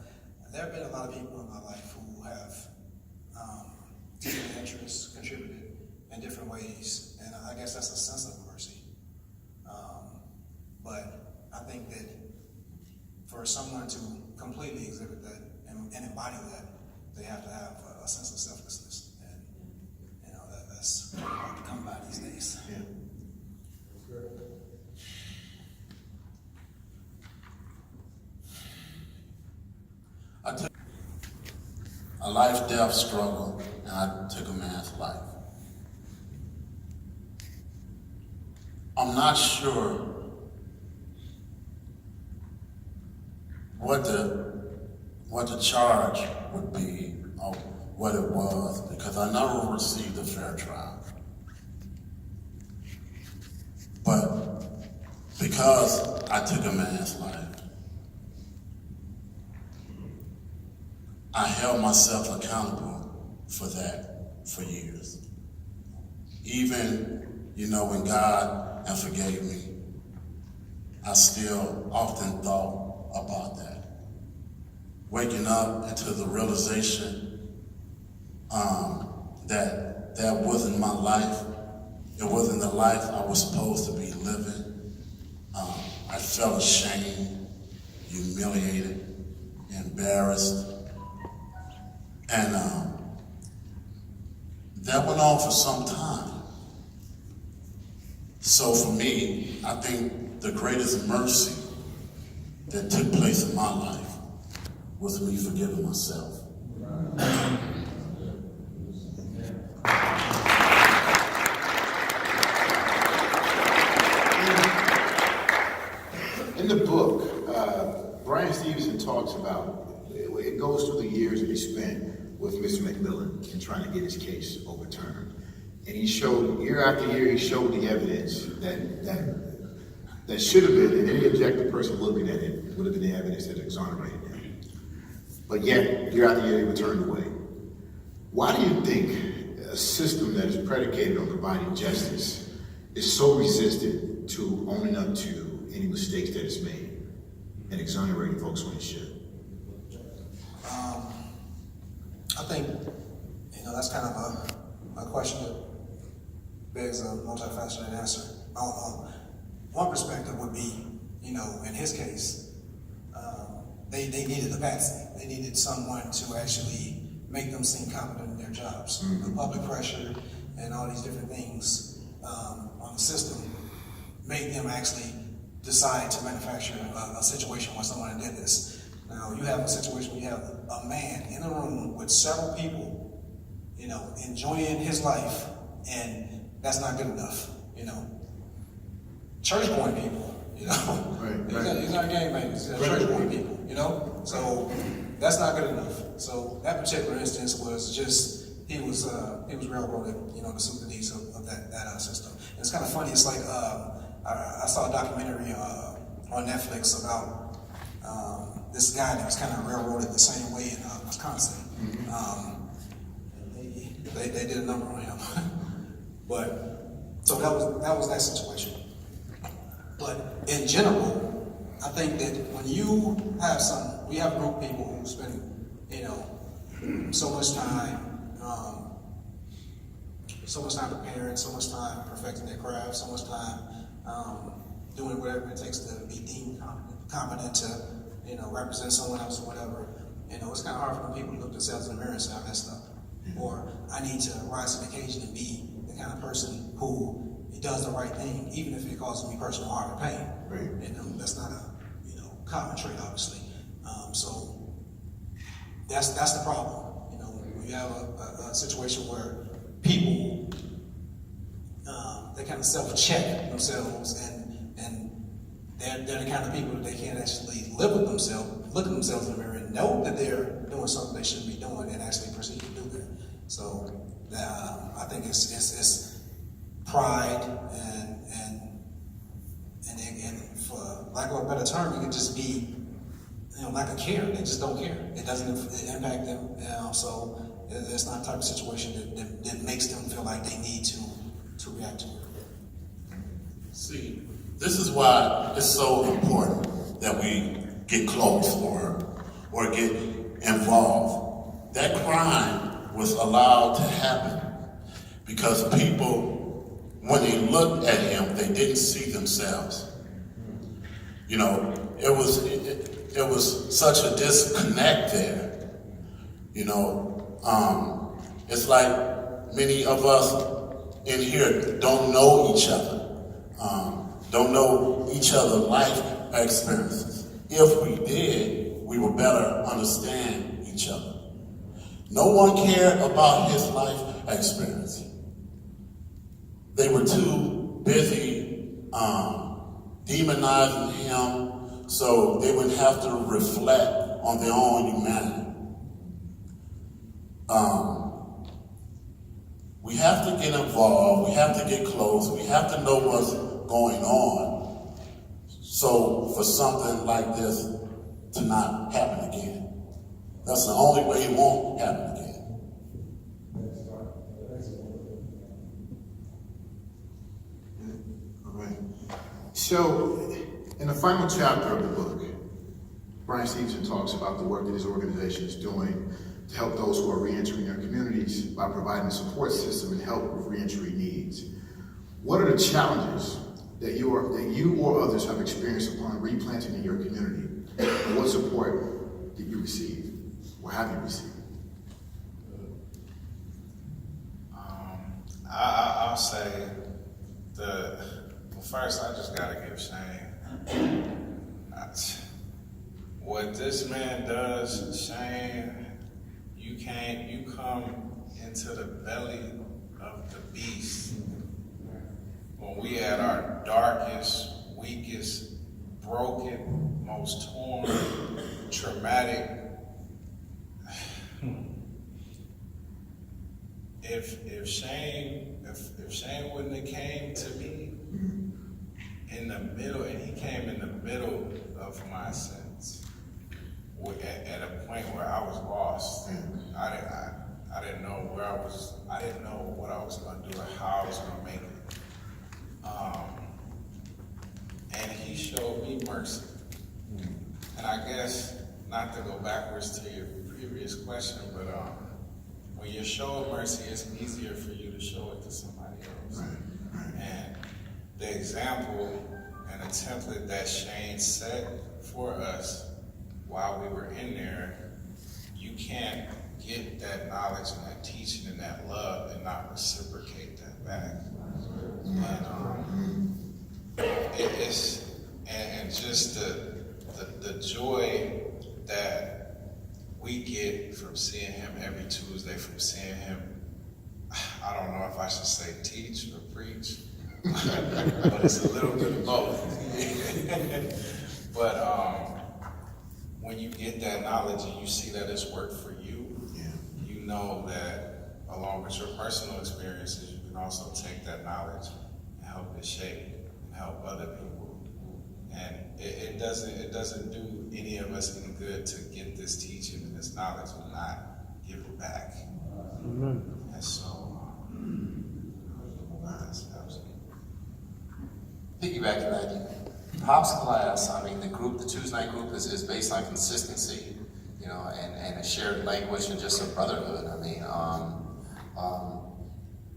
[SPEAKER 6] there have been a lot of people in my life who have taken interest, contributed in different ways, and I guess that's a sense of mercy. But I think that for someone to completely exhibit that and embody that, they have to have a sense of selflessness, and you know that's hard to come by these days.
[SPEAKER 1] Yeah.
[SPEAKER 3] I took a life-death struggle, and I took a man's life. I'm not sure what the charge would be or what it was, because I never received a fair trial. But because I took a man's life, I held myself accountable for that for years. Even, when God forgave me, I still often thought about that. Waking up into the realization that wasn't my life. It wasn't the life I was supposed to be living. I felt ashamed, humiliated, embarrassed. And that went on for some time. So for me, I think the greatest mercy that took place in my life was me forgiving myself.
[SPEAKER 1] In the book, Bryan Stevenson talks about, it goes through the years that he spent with Mr. McMillan in trying to get his case overturned. And he showed, year after year, he showed the evidence that should have been, and any objective person looking at it would have been the evidence that exonerated him. But yet, year after year, he was turned away. Why do you think a system that is predicated on providing justice is so resistant to owning up to any mistakes that it's made and exonerating folks when it should?
[SPEAKER 6] I think, that's kind of a question that begs a multifaceted answer. One perspective would be, in his case, they needed a patsy. They needed someone to actually make them seem competent in their jobs. The public pressure and all these different things on the system made them actually decide to manufacture a situation where someone did this. Now, you have a situation where you have a man in a room with several people, enjoying his life, and that's not good enough, Church-going people,
[SPEAKER 1] Right.
[SPEAKER 6] He's not gangbangers, he's church-going people, So that's not good enough. So that particular instance was just, he was railroaded, to suit the needs of that system. And it's kind of funny, it's like, I saw a documentary on Netflix about this guy that was kind of railroaded the same way in Wisconsin. They did a number on him. So that was that situation. But in general, I think that when you have we have a group of people who spend, so much time preparing, so much time perfecting their craft, so much time doing whatever it takes to be deemed competent to, represent someone else or whatever. It's kind of hard for them people to look themselves in the mirror and say, I messed up. Or I need to rise to the occasion and be the kind of person who does the right thing, even if it causes me personal harm and pain.
[SPEAKER 1] Right.
[SPEAKER 6] That's not a, common trait, obviously. So that's the problem. You have a situation where people, they kind of self-check themselves and they're the kind of people that they can't actually live with themselves, look at themselves in the mirror and know that they're doing something they shouldn't be doing and actually proceed to do that. So I think it's pride and for lack of a better term, it could just be, lack of care. They just don't care. It doesn't impact them. So it's not the type of situation that makes them feel like they need to react to it.
[SPEAKER 3] See, this is why it's so important that we get close or get involved. That crime was allowed to happen because people, when they looked at him, they didn't see themselves. It was such a disconnect there. It's like many of us in here don't know each other, don't know each other's life experiences. If we did, we would better understand each other. No one cared about his life experience. They were too busy demonizing him, so they would have to reflect on their own humanity. We have to get involved, we have to get close, we have to know what's going on, so for something like this to not happen again. That's the only way it won't happen again.
[SPEAKER 1] All right. So, in the final chapter of the book, Bryan Stevenson talks about the work that his organization is doing to help those who are reentering their communities by providing a support system and help with reentry needs. What are the challenges that you or others have experienced upon replanting in your community? And what support did you receive, or have you received?
[SPEAKER 4] I'll say first I just gotta give Shane. What this man does, Shane, you come into the belly of the beast. When we at our darkest, weakest, broken, most torn, traumatic. If Shane wouldn't have came to me in the middle, and he came in the middle of my sins, at a point where I was lost. I didn't know where I was. I didn't know what I was going to do or how I was going to make it. And he showed me mercy. And I guess, not to go backwards to your previous question, but when you're showing mercy, it's easier for you to show it to somebody else. And the example and the template that Shane set for us while we were in there, you can't get that knowledge and that teaching and that love and not reciprocate that back. And just the joy that we get from seeing him every Tuesday, from seeing him, I don't know if I should say teach or preach, but it's a little bit of both. But when you get that knowledge and you see that it's worked for you, you know that along with your personal experiences, you can also take that knowledge and help it shape and help other people. And it doesn't do any of us any good to get this teaching and this knowledge and not give it back. And so, that's absolutely.
[SPEAKER 5] Piggybacking that, Pop's class, I mean, the Tuesday night group is based on consistency, you know, and a shared language and just a brotherhood. I mean,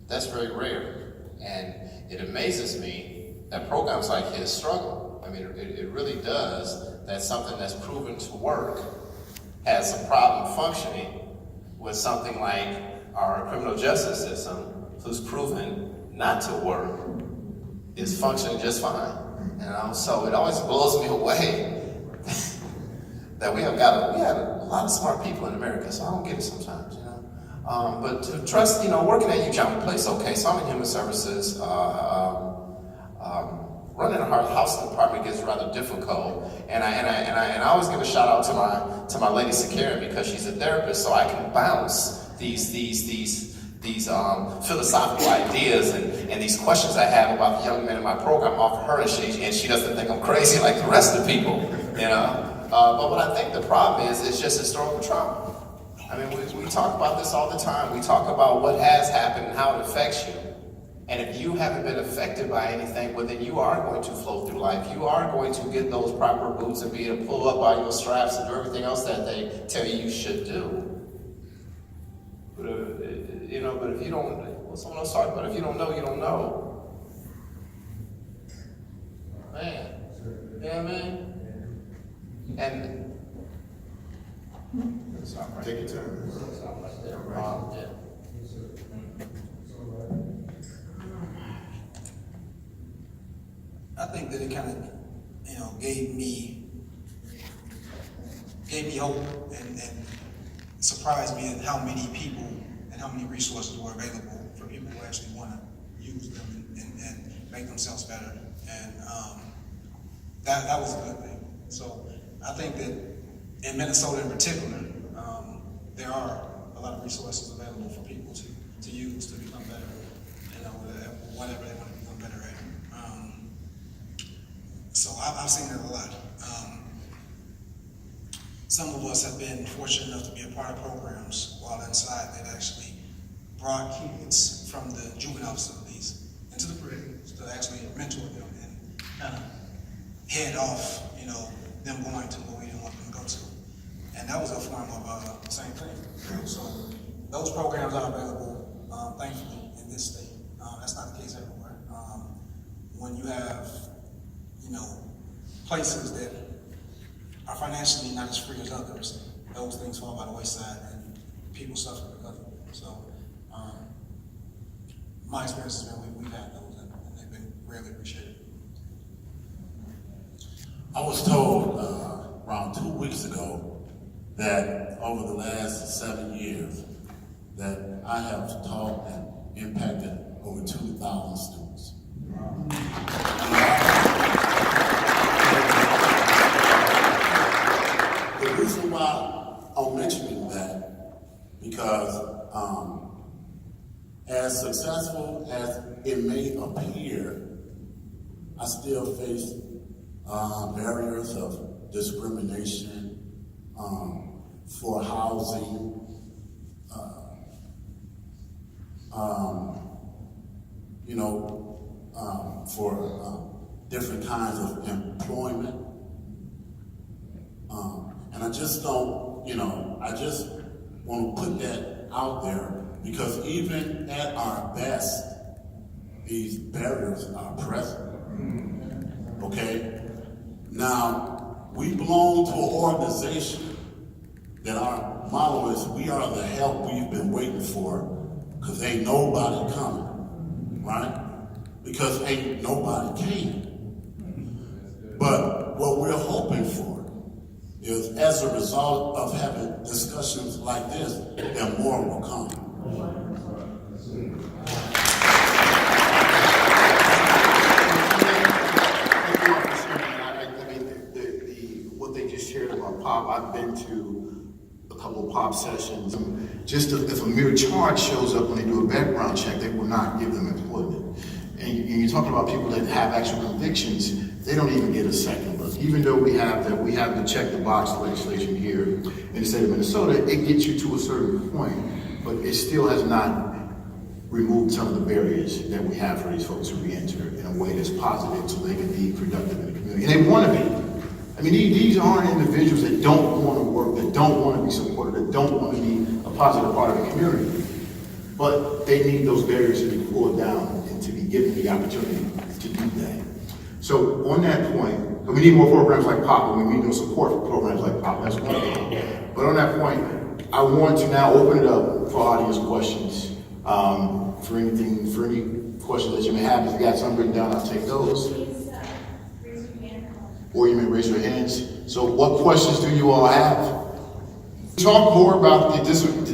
[SPEAKER 5] that's very rare. And it amazes me that programs like his struggle. I mean, it really does. That's something that's proven to work has a problem functioning with something like our criminal justice system, who's proven not to work, is functioning just fine. You know, so it always blows me away that we have a lot of smart people in America, so I don't get it sometimes, you know. But to trust, you know, working at UJAM Place, okay, so I'm in human services. Running a housing department gets rather difficult, and I always give a shout out to my lady Sakara, because she's a therapist, so I can bounce these philosophical ideas and these questions I have about the young men in my program off of her, and she doesn't think I'm crazy like the rest of the people, you know. But what I think the problem is just historical trauma. I mean, we talk about this all the time. We talk about what has happened and how it affects you. And if you haven't been affected by anything, well, then you are going to flow through life. You are going to get those proper boots and be able to pull up by your straps and do everything else that they tell you should do. But if you don't, what someone else talked about, if you don't know, you don't know. Man, yeah, man. And
[SPEAKER 1] Take your turn.
[SPEAKER 5] yeah.
[SPEAKER 6] I think that it kind of, you know, gave me hope and surprised me at how many people and how many resources were available for people who actually want to use them and make themselves better. And that was a good thing. So I think that in Minnesota in particular, there are a lot of resources available for people to use to become better, you know, whatever they want to become better at. So I've seen it a lot. Some of us have been fortunate enough to be a part of programs while inside that actually brought kids from the juvenile facilities into the prisons to actually mentor them and kind of head off, you know, them going to where we didn't want them to go to. And that was a form of the same thing. So those programs are available, thankfully, in this state. That's not the case everywhere. When you have, you know, places that are financially not as free as others, those things fall by the wayside and people suffer because of them. So my experience has been we've had those and they've been really appreciated.
[SPEAKER 7] I was told around 2 weeks ago that over the last 7 years that I have taught and impacted over 2,000 students. The reason why I'm mentioning that, because as successful as it may appear, I still face barriers of discrimination for housing, you know, for different kinds of employment. And I just don't, you know, I just want to put that out there because even at our best, these barriers are present. Okay? Now, we belong to an organization that our motto is, we are the help we've been waiting for because ain't nobody coming, right? Because ain't nobody came. But what we're hoping for is, as a result of having discussions like this, that more will come.
[SPEAKER 1] What they just shared about POP, I've been to a couple of POP sessions. Just if a mere charge shows up when they do a background check, they will not give them employment. And you're talking about people that have actual convictions, they don't even get a second look. Even though we have the check the box legislation here in the state of Minnesota, it gets you to a certain point, but it still has not removed some of the barriers that we have for these folks to re-enter in a way that's positive so they can be productive in the community. And they want to be. I mean, these aren't individuals that don't want to work, that don't want to be supported, that don't want to be a positive part of the community. But they need those barriers to be pulled down and to be given the opportunity to do that. So on that point, we need more programs like POP, and we need no support for programs like POP, that's one thing. But on that point, I want to now open it up for audience questions. For any questions that you may have, if you got some written down, I'll take those.
[SPEAKER 8] Please raise your hand.
[SPEAKER 1] Or you may raise your hands. So what questions do you all have? Talk more about the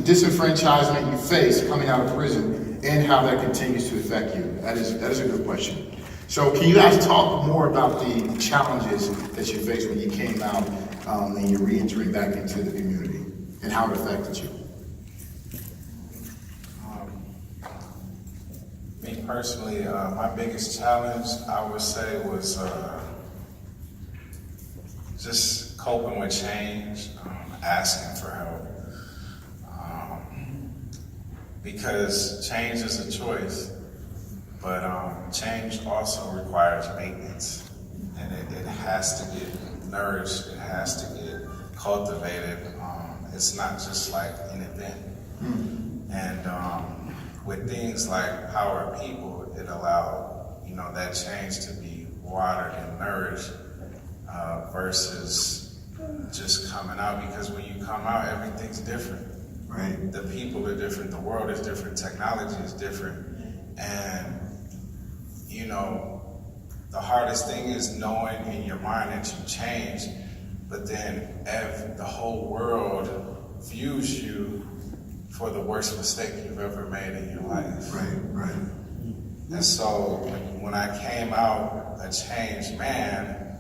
[SPEAKER 1] disenfranchisement you face coming out of prison and how that continues to affect you. That is a good question. So can you guys talk more about the challenges that you faced when you came out and you're re-entering back into the community and how it affected you?
[SPEAKER 4] Me personally, my biggest challenge, I would say, was just coping with change, asking for help. Because change is a choice, but change also requires maintenance. And it has to get nourished, it has to get cultivated. It's not just like an event. And with things like Power of People, it allowed, you know, that change to be watered and nourished versus just coming out, because when you come out, everything's different. Right. The people are different, the world is different, technology is different. And, you know, the hardest thing is knowing in your mind that you change, but then the whole world views you for the worst mistake you've ever made in your life.
[SPEAKER 1] Right.
[SPEAKER 4] And so when I came out a changed man,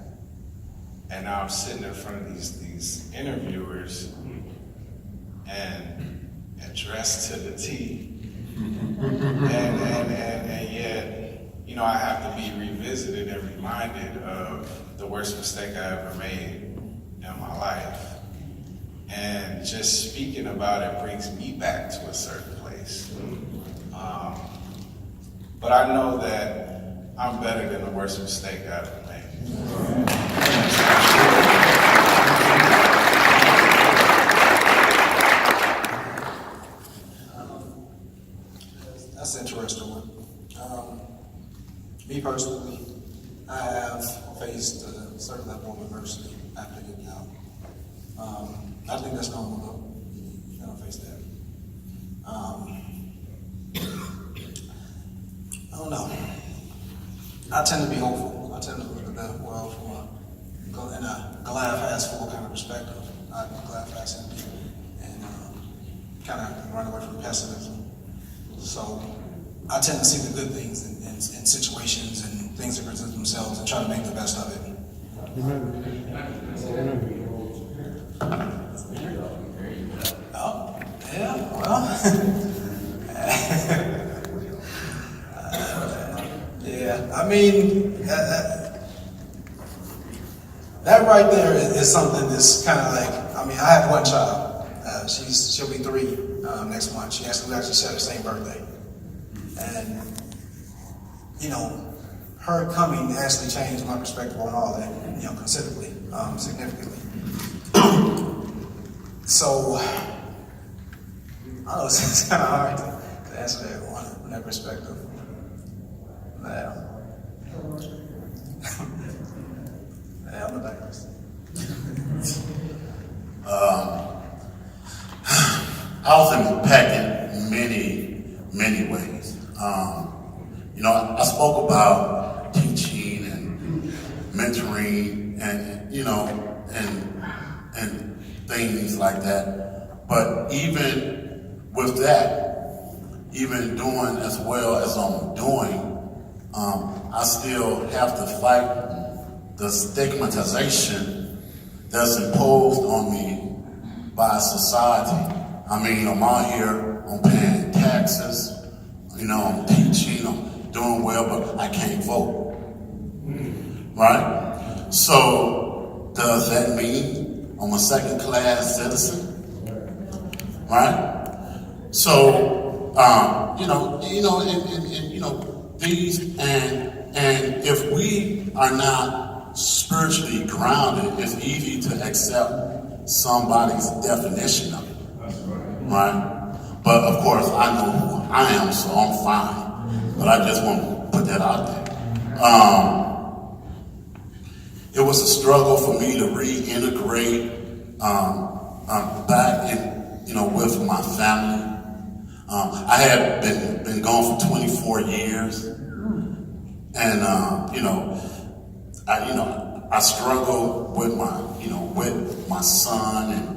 [SPEAKER 4] and now I'm sitting in front of these interviewers and dressed to the T. And yet, you know, I have to be revisited and reminded of the worst mistake I ever made in my life. And just speaking about it brings me back to a certain place. But I know that I'm better than the worst mistake I ever made.
[SPEAKER 6] That's an interesting one. Me personally, I have faced a certain level of adversity after getting out. I think that's normal though. You gotta face that. I don't know. I tend to be hopeful. I tend to look at the world from in a glass half full kind of perspective, not glass half empty, and kind of run away from pessimism. So I tend to see the good things in situations and things that present themselves and try to make the best of it. Oh, yeah, well, yeah, I mean, that right there is something that's kind of like, I mean, I have one child. She'll be 3 next month. We actually share the same birthday. And, you know, her coming actually changed my perspective on all that, you know, considerably, significantly. So, I don't know, it's kind of hard to answer that from that perspective. Yeah, I'm a digress.
[SPEAKER 7] I was impacted many ways. You know, I spoke about teaching and mentoring and, you know, and things like that. But even with that, even doing as well as I'm doing, I still have to fight the stigmatization that's imposed on me by society. I mean, I'm out here, I'm paying taxes, you know, I'm teaching, I'm doing well, but I can't vote, right? So, does that mean I'm a second-class citizen, right? So, these, and if we are not spiritually grounded, it's easy to accept somebody's definition of it. Right? But of course, I know who I am, so I'm fine. But I just want to put that out there. It was a struggle for me to reintegrate back in, you know, with my family. I had been gone for 24 years, and I struggled with my son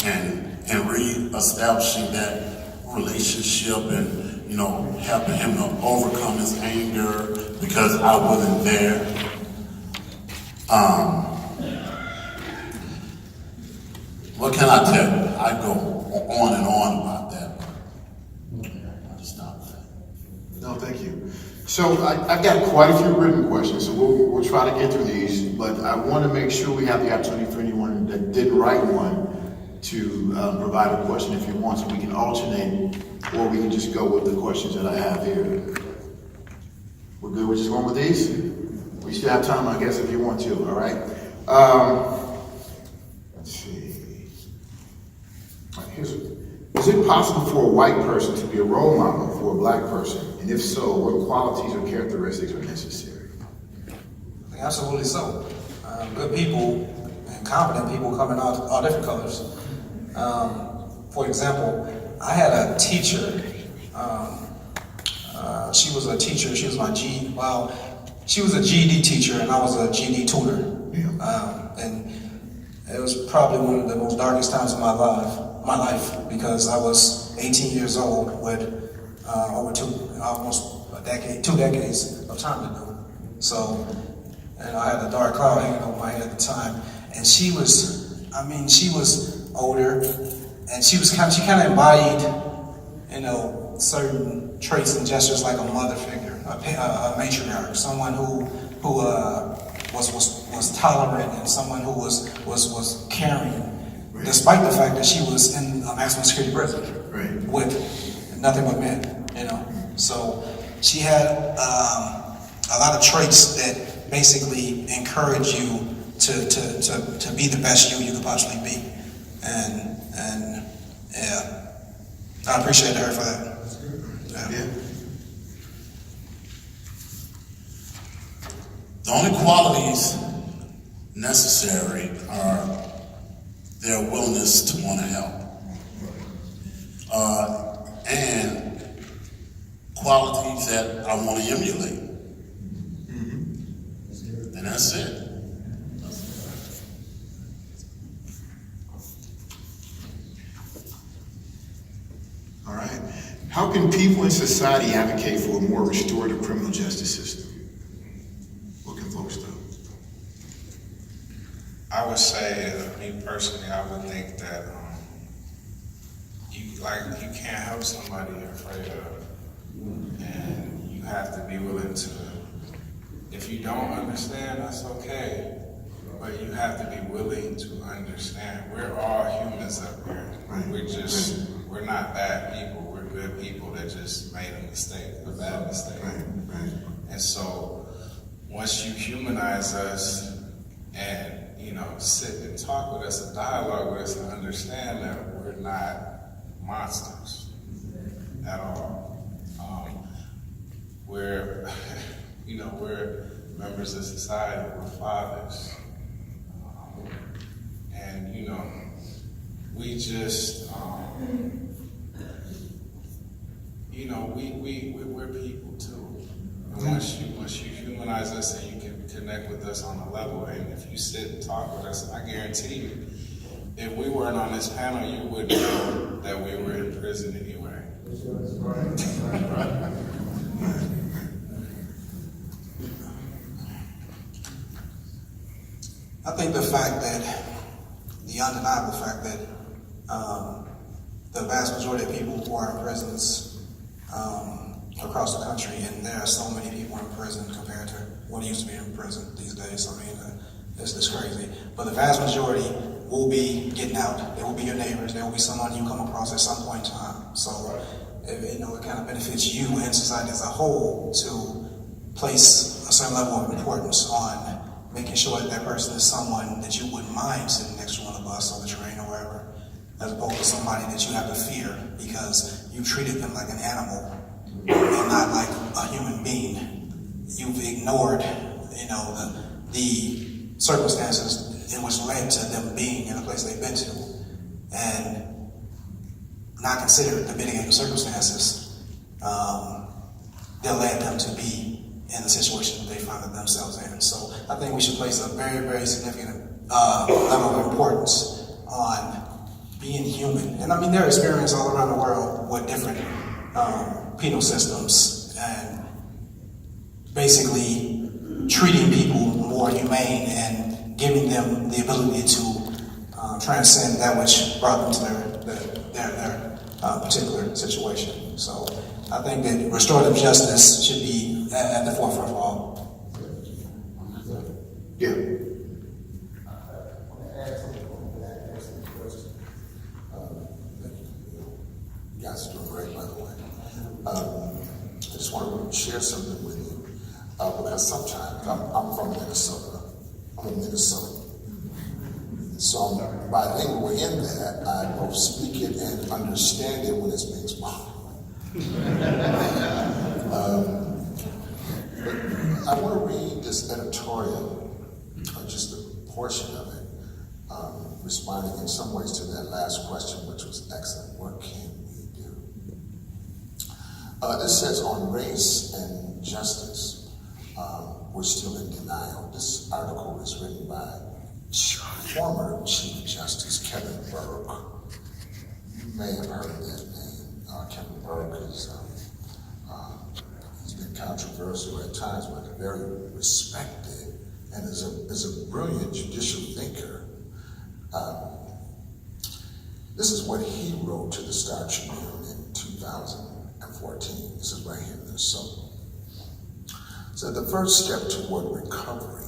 [SPEAKER 7] and re-establishing that relationship and, you know, helping him to overcome his anger because I wasn't there. What can I tell you? I go on and on about that. I'll just stop there.
[SPEAKER 1] No, thank you. So I've got quite a few written questions, so we'll try to get through these, but I want to make sure we have the opportunity for anyone that didn't write one to provide a question if you want, so we can alternate, or we can just go with the questions that I have here. We're good with just going with these? We still have time, I guess, if you want to, all right? Let's see. All right, is it possible for a white person to be a role model for a black person? And if so, what qualities or characteristics are necessary?
[SPEAKER 6] Absolutely so. Good people and competent people come in all different colors. For example, I had a teacher. She was a teacher. She was she was a GED teacher, and I was a GED tutor. Yeah. And it was probably one of the most darkest times of my life, because I was 18 years old with over almost a decade, 2 decades of time to do. So, and I had a dark cloud hanging over my head at the time, and she was older, and she kind of embodied, certain traits and gestures like a mother figure, a matriarch, someone who was tolerant, and someone who was caring, despite the fact that she was in a maximum security prison with nothing but men, So she had a lot of traits that basically encourage you to be the best you could possibly be, and yeah, I appreciate her for that.
[SPEAKER 1] Yeah.
[SPEAKER 7] The only qualities necessary are their willingness to want to help. And qualities that I want to emulate. And that's it.
[SPEAKER 1] All right. How can people in society advocate for a more restorative criminal justice system? What can folks do?
[SPEAKER 4] I would say, me personally, I would think that you can't help somebody you're afraid of, and you have to be willing to. If you don't understand, that's okay, but you have to be willing to understand. We're all humans up here. We're not bad people. We're good people that just made a mistake, a bad mistake. And so, once you humanize us and sit and talk with us and dialogue with us and understand that we're not monsters at all. We're members of society, we're fathers. And we just, we're people too. And once you humanize us and you can connect with us on a level, and if you sit and talk with us, I guarantee you, if we weren't on this panel, you wouldn't know that we were in prison anyway.
[SPEAKER 6] I think the undeniable fact that the vast majority of people who are in prisons across the country, and there are so many people in prison compared to what used to be in prison these days. I mean, it's just crazy. But the vast majority will be getting out. They will be your neighbors. There will be someone you come across at some point in time. So, it kind of benefits you and society as a whole to place a certain level of importance on making sure that person is someone that you wouldn't mind sitting next to you on the bus or the train or wherever, as opposed to somebody that you have to fear because you treated them like an animal and not like a human being. You've ignored, the circumstances in which led to them being in the place they've been to, and not considered the mitigating circumstances that led them to be in the situation that they find themselves in. So I think we should place a very, very significant level of importance on being human. And I mean, there are experiments all around the world with different penal systems and basically treating people more humane and giving them the ability to transcend that which brought them to their particular situation. So I think that restorative justice should be at the forefront of all.
[SPEAKER 1] Yeah.
[SPEAKER 3] You guys are doing great, by the way. I just want to share something with you because sometimes I'm from Minnesota. I'm in Minnesota. So I'm bilingual in that I both speak it and understand it when it's being spoken. I want to read this editorial, just a portion of it, responding in some ways to that last question, which was excellent. What can we do? This says on race and justice, we're still in denial. This article is written by former Chief Justice Kevin Burke. You may have heard of that name. Kevin Burke is controversial at times, but very respected, and is a brilliant judicial thinker. This is what he wrote to the Star Tribune in 2014. This is right here in Minnesota. So the first step toward recovery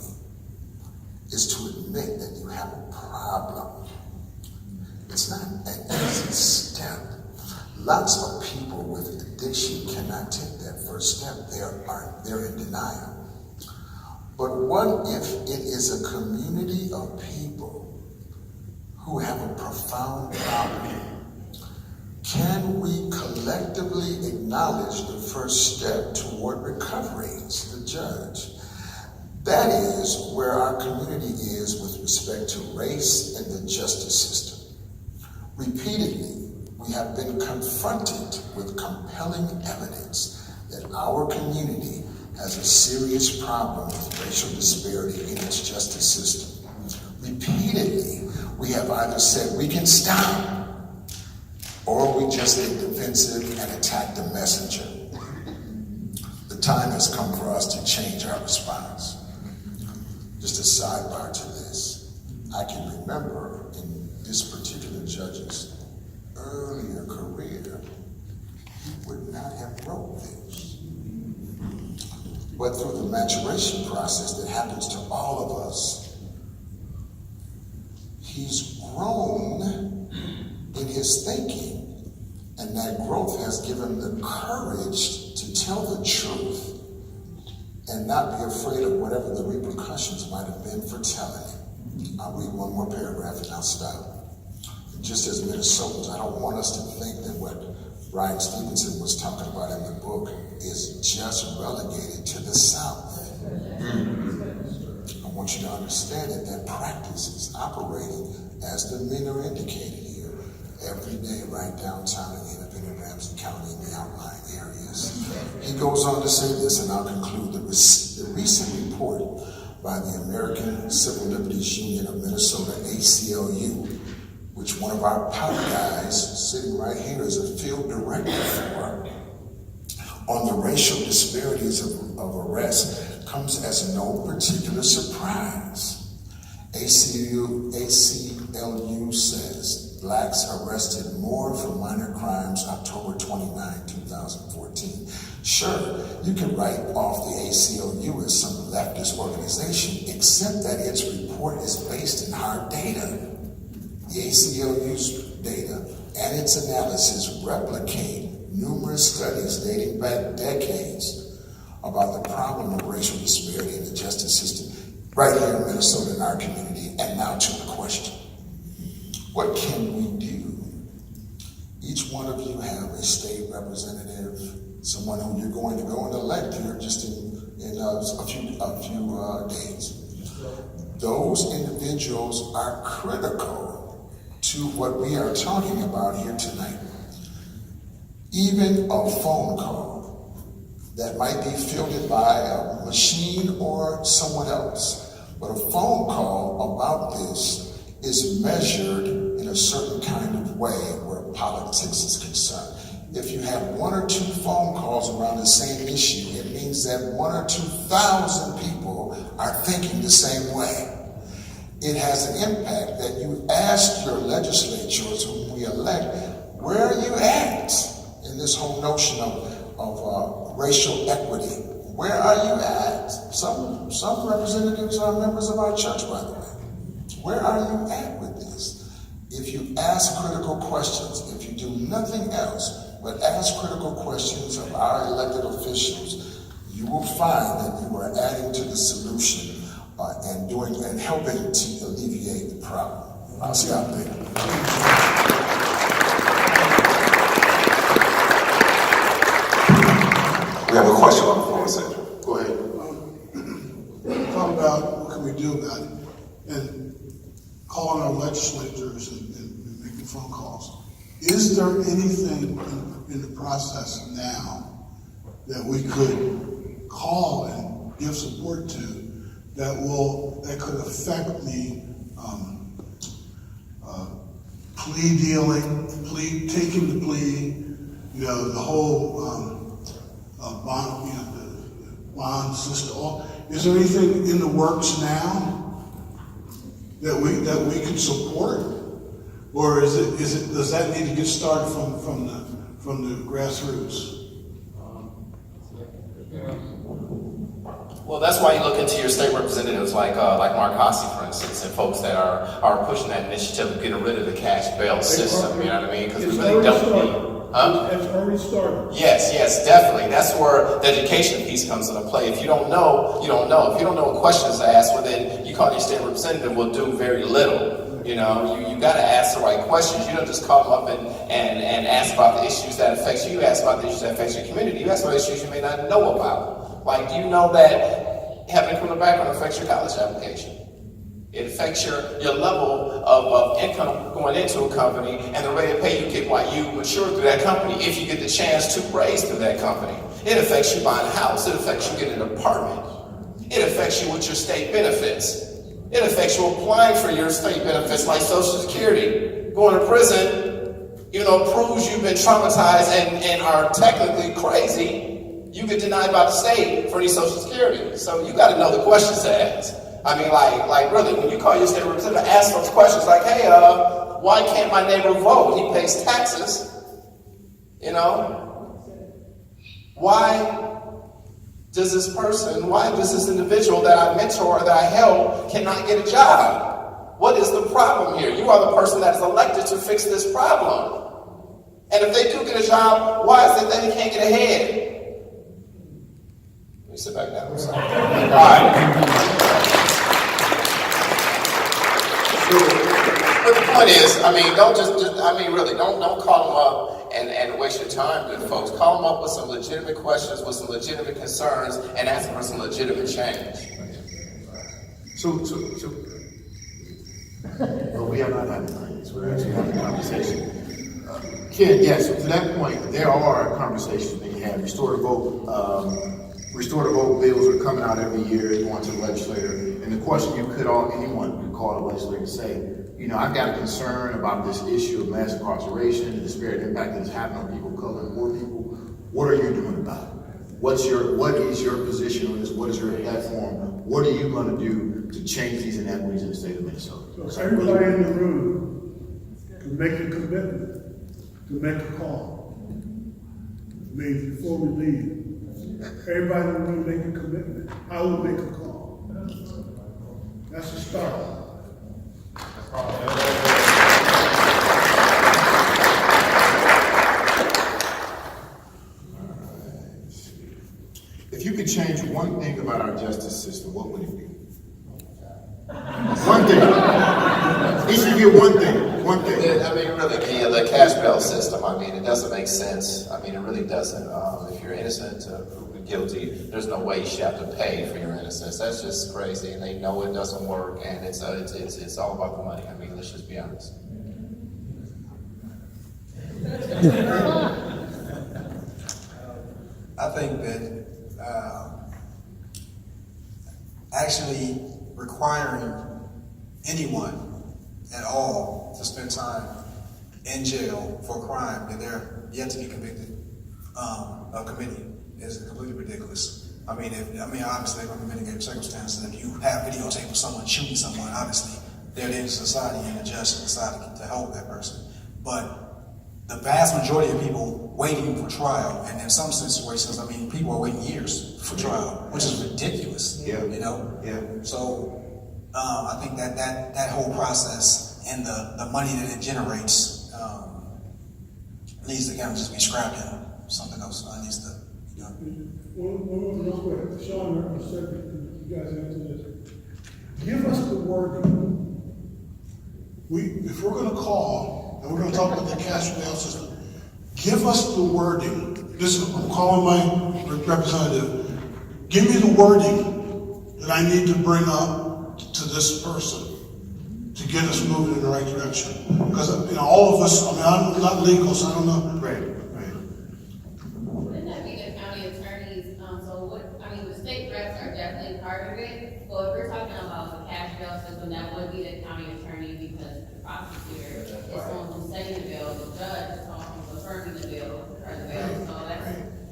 [SPEAKER 3] is to admit that you have a problem. It's not an easy step. Lots of people with addiction cannot take that first step. They're in denial. But what if it is a community of people who have a profound problem? Can we collectively acknowledge the first step toward recovery? It's the judge. That is where our community is with respect to race and the justice system. Repeatedly, we have been confronted with compelling evidence that our community has a serious problem with racial disparity in its justice system. Repeatedly, we have either said we can stop, or we just get defensive and attack the messenger. The time has come for us to change our response. Just a sidebar to this. I can remember in this particular judge's earlier career, he would not have wrote this. But through the maturation process that happens to all of us, he's grown in his thinking, and that growth has given the courage to tell the truth and not be afraid of whatever the repercussions might have been for telling it. I'll read one more paragraph and I'll stop. And just as Minnesotans, I don't want us to think that what Bryan Stevenson was talking about in the book is just relegated to the South. I want you to understand that practice is operating, as the men are indicated here, every day right downtown in independent Ramsey County in the outlying areas. He goes on to say this, and I'll conclude. The recent report by the American Civil Liberties Union of Minnesota, ACLU, which one of our POPGUYs sitting right here is a field director for, on the racial disparities of arrest, comes as no particular surprise. ACLU says blacks arrested more for minor crimes October 29, 2014. Sure, you can write off the ACLU as some leftist organization, except that its report is based in hard data. The ACLU's data and its analysis replicate numerous studies dating back decades about the problem of racial disparity in the justice system right here in Minnesota in our community. And now to the question, what can we do? Each one of you have a state representative, someone who you're going to go and elect here just in a few days. Those individuals are critical to what we are talking about here tonight. Even a phone call that might be fielded by a machine or someone else, but a phone call about this is measured in a certain kind of way where politics is concerned. If you have one or two phone calls around the same issue, it means that 1,000 or 2,000 people are thinking the same way. It has an impact that you ask your legislatures whom we elect, where are you at in this whole notion of racial equity? Where are you at? Some representatives are members of our church, by the way. Where are you at with this? If you ask critical questions, if you do nothing else but ask critical questions of our elected officials, you will find that you are adding to the solution and helping to alleviate the problem. I'll stop there.
[SPEAKER 9] We have a question on the floor, Senator. Go ahead.
[SPEAKER 10] Talk about what can we do about it, and calling our legislators and making phone calls. Is there anything in the process now that we could call and give support to that could affect the plea dealing, taking the plea, the whole bond, bond system. Is there anything in the works now that we can support? Or does that need to get started from the grassroots?
[SPEAKER 5] Well, that's why you look into your state representatives like Mark Hossie, for instance, and folks that are pushing that initiative of getting rid of the cash bail system. You know what I mean? Because we really don't need.
[SPEAKER 10] It's already started.
[SPEAKER 5] Yes, definitely. That's where the education piece comes into play. If you don't know, you don't know. If you don't know what questions to ask, well then you call your state representative will do very little. You know, you got to ask the right questions. You don't just call them up and ask about the issues that affect you. You ask about the issues that affect your community. You ask about issues you may not know about. Like, do you know that having a criminal background affects your college application? It affects your level of income going into a company and the rate of pay you get while you mature through that company if you get the chance to raise through that company. It affects you buying a house. It affects you getting an apartment. It affects you with your state benefits. It affects you applying for your state benefits like Social Security. Going to prison, even though it proves you've been traumatized and are technically crazy, you get denied by the state for any Social Security. So you got to know the questions to ask. I mean, like really, when you call your state representative, ask those questions like, hey, why can't my neighbor vote? He pays taxes. You know? Why does this individual that I mentor or that I help cannot get a job? What is the problem here? You are the person that is elected to fix this problem. And if they do get a job, why is it that they can't get ahead? Let me sit back down. I'm sorry. All right. But the point is, I mean, don't call them up and waste your time with folks. Call them up with some legitimate questions, with some legitimate concerns, and ask them for some legitimate change.
[SPEAKER 1] Well, we have not had time, so we're actually having a conversation. Ken, yes, to that point, there are conversations being had. Restore the vote bills are coming out every year, going to the legislator. And the question anyone could call the legislator and say, you know, I've got a concern about this issue of mass incarceration, the disparate impact that is happening on people of color and poor people. What are you doing about it? What is your position on this? What is your platform? What are you going to do to change these inequities in the state of Minnesota?
[SPEAKER 10] So everybody in the room can make a commitment to make a call. I mean, before we leave, everybody in the room make a commitment. I will make a call. That's the start.
[SPEAKER 1] If you could change one thing about our justice system, what would it be? One thing. Each of you, one thing. One thing.
[SPEAKER 5] I mean, really, the cash bail system, I mean, it doesn't make sense. I mean, it really doesn't. If you're innocent, proven guilty, there's no way you should have to pay for your innocence. That's just crazy, and they know it doesn't work, and it's all about the money. I mean, let's just be honest.
[SPEAKER 6] I think that actually requiring anyone at all to spend time in jail for a crime that they're yet to be convicted of committing is completely ridiculous. I mean, obviously there are going to be mitigating circumstances. If you have videotape of someone shooting someone, obviously they're in society and the judge can decide to hold that person. But the vast majority of people waiting for trial, and in some situations, I mean, people are waiting years for trial, which is ridiculous.
[SPEAKER 1] Yeah.
[SPEAKER 6] You know.
[SPEAKER 1] Yeah.
[SPEAKER 6] So I think that whole process and the money that it generates needs to kind of just be scrapped and something else needs to be done.
[SPEAKER 10] One real quick, Sean, I said that you guys answer this. Give us the wording. If we're going to call and we're going to talk about the cash bail system, give us the wording. I'm calling my representative. Give me the wording that I need to bring up to this person to get us moving in the right direction. Because all of us. I'm not legal, so I don't know. Right.
[SPEAKER 8] Wouldn't that be the county attorneys? The state reps are definitely part of it. But if we're talking about the cash bail system, that would be the county attorney because the prosecutor is on to setting the bill, the judge is on to confirming the bill or the bail. So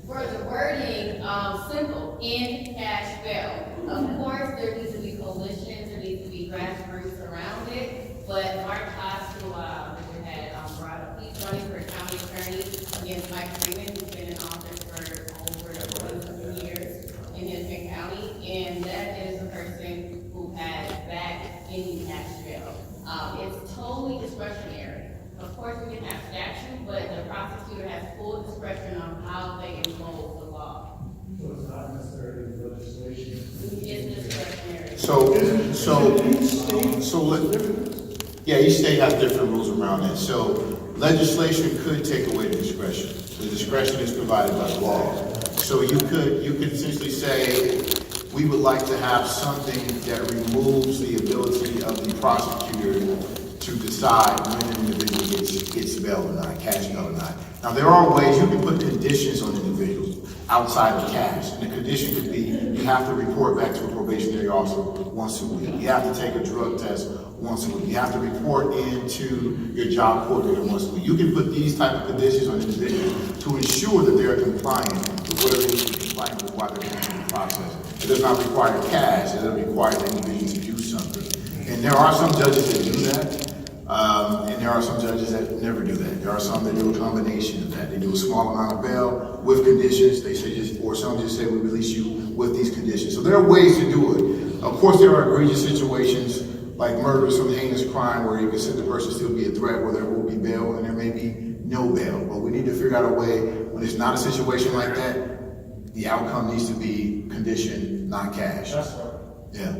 [SPEAKER 8] For the wording, simple, in cash bail. Of course, there needs to be coalitions, there needs to be grassroots around it, but Mark Costello, who had brought up, he's running for county attorney against Mike Freeman, who's been in office for over 20 years in Hennepin County, and that is a person who has backed any cash bail. It's totally discretionary. Of course, we can have statute, but the prosecutor has full discretion on how they impose the law.
[SPEAKER 11] So it's not necessarily legislation.
[SPEAKER 8] It's discretionary.
[SPEAKER 1] Yeah, each state has different rules around that. So legislation could take away the discretion. The discretion is provided by the law. So you could essentially say, we would like to have something that removes the ability of the prosecutor to decide when an individual gets bail or not, cash bail or not. Now, there are ways you can put conditions on individuals outside of cash. And the condition could be, you have to report back to a probationary officer once a week. You have to take a drug test once a week. You have to report into your job coordinator once a week. You can put these type of conditions on individuals to ensure that they're compliant with whatever they need to be compliant with while they're going through the process. It does not require cash. It doesn't require the individual to do something. And there are some judges that do that. And there are some judges that never do that. There are some that do a combination of that. They do a small amount of bail with conditions. They say or some just say we release you with these conditions. So there are ways to do it. Of course, there are egregious situations like murder, some heinous crime where you consider the person still be a threat, where there will be bail and there may be no bail. But we need to figure out a way when it's not a situation like that, the outcome needs to be condition, not cash.
[SPEAKER 11] That's right.
[SPEAKER 1] Yeah.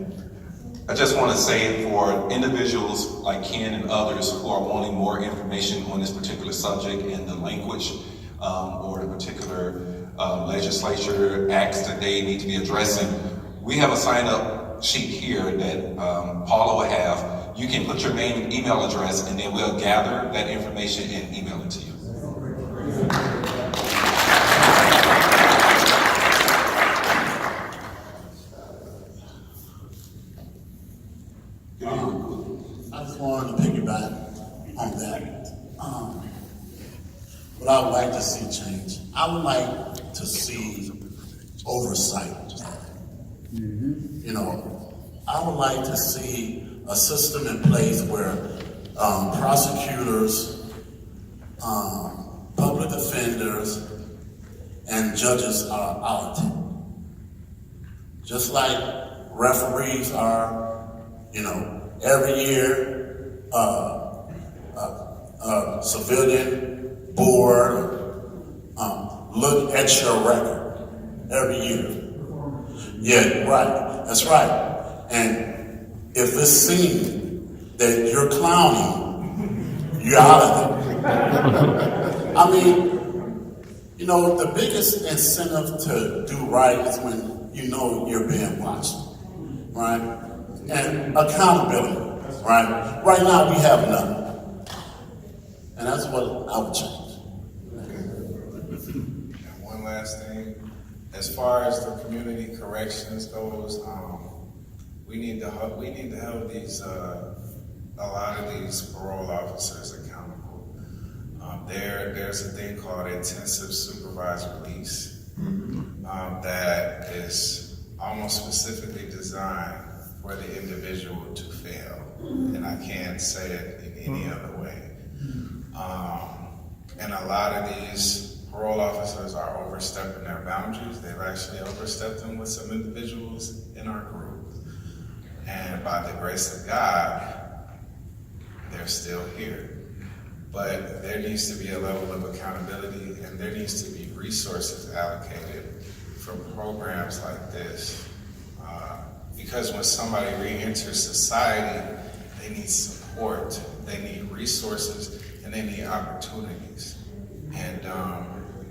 [SPEAKER 9] I just want to say for individuals like Ken and others who are wanting more information on this particular subject and the language or the particular legislature acts that they need to be addressing, we have a sign-up sheet here that Paula will have. You can put your name and email address, and then we'll gather that information and email it to you.
[SPEAKER 7] I just wanted to piggyback on that. What I would like to see change, I would like to see oversight. You know, I would like to see a system in place where prosecutors, public defenders, and judges are audited. Just like referees are, you know, every year, civilian board look at your record every year. Yeah, right. That's right. And if it's seen that you're clowning, you're out of it. I mean, you know, the biggest incentive to do right is when you know you're being watched, right? And accountability, right? Right now we have none. And that's what I would change.
[SPEAKER 4] And one last thing, as far as the community corrections goes, we need to hold these a lot of these parole officers accountable. There's a thing called intensive supervised release that is almost specifically designed for the individual to fail, and I can't say it in any other way. And a lot of these parole officers are overstepping their boundaries. They've actually overstepped them with some individuals in our group. And by the grace of God, they're still here. But there needs to be a level of accountability, and there needs to be resources allocated for programs like this. Because when somebody re-enters society, they need support, they need resources, and they need opportunities. And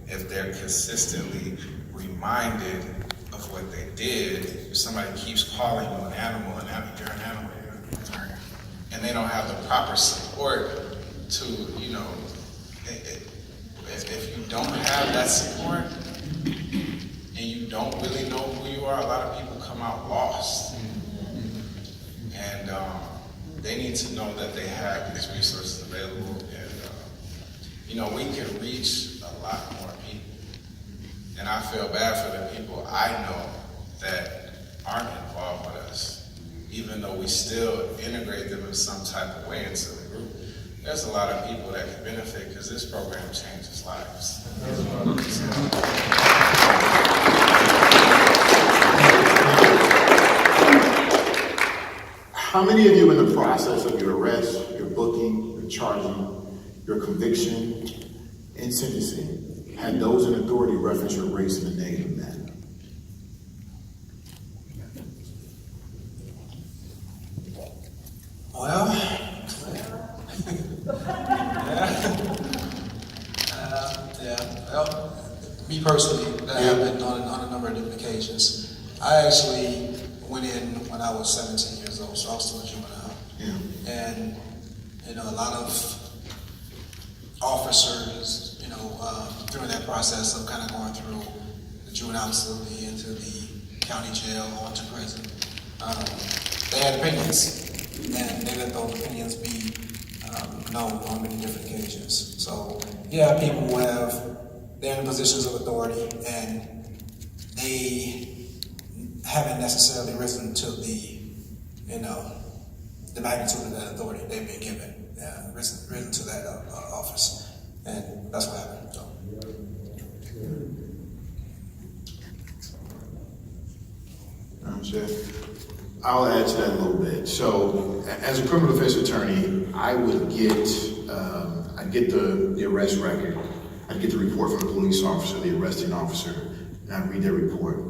[SPEAKER 4] if they're consistently reminded of what they did, if somebody keeps calling you an animal, you're an animal, and they don't have the proper support to, you know, if you don't have that support and you don't really know who you are, a lot of people come out lost. And they need to know that they have these resources available, and you know, we can reach a lot more people. And I feel bad for the people I know that aren't involved with us, even though we still integrate them in some type of way into the group. There's a lot of people that can benefit because this program changes lives.
[SPEAKER 1] How many of you in the process of your arrest, your booking, your charging, your conviction, and sentencing had those in authority reference your race in a negative manner?
[SPEAKER 6] Well, well, me personally, that happened on a number of different occasions. I actually went in when I was 17 years old, so I was still a juvenile.
[SPEAKER 1] Yeah.
[SPEAKER 6] And, a lot of officers, during that process of kind of going through the juvenile facility into the county jail or into prison, they had opinions, and they let those opinions be known on many different occasions. So, yeah, people who they're in positions of authority, and they haven't necessarily risen to the magnitude of that authority they've been given, risen to that office, and that's what happened. So.
[SPEAKER 1] I'll add to that a little bit. So, as a criminal defense attorney, I would I'd get the arrest record, I'd get the report from the police officer, the arresting officer, and I'd read their report.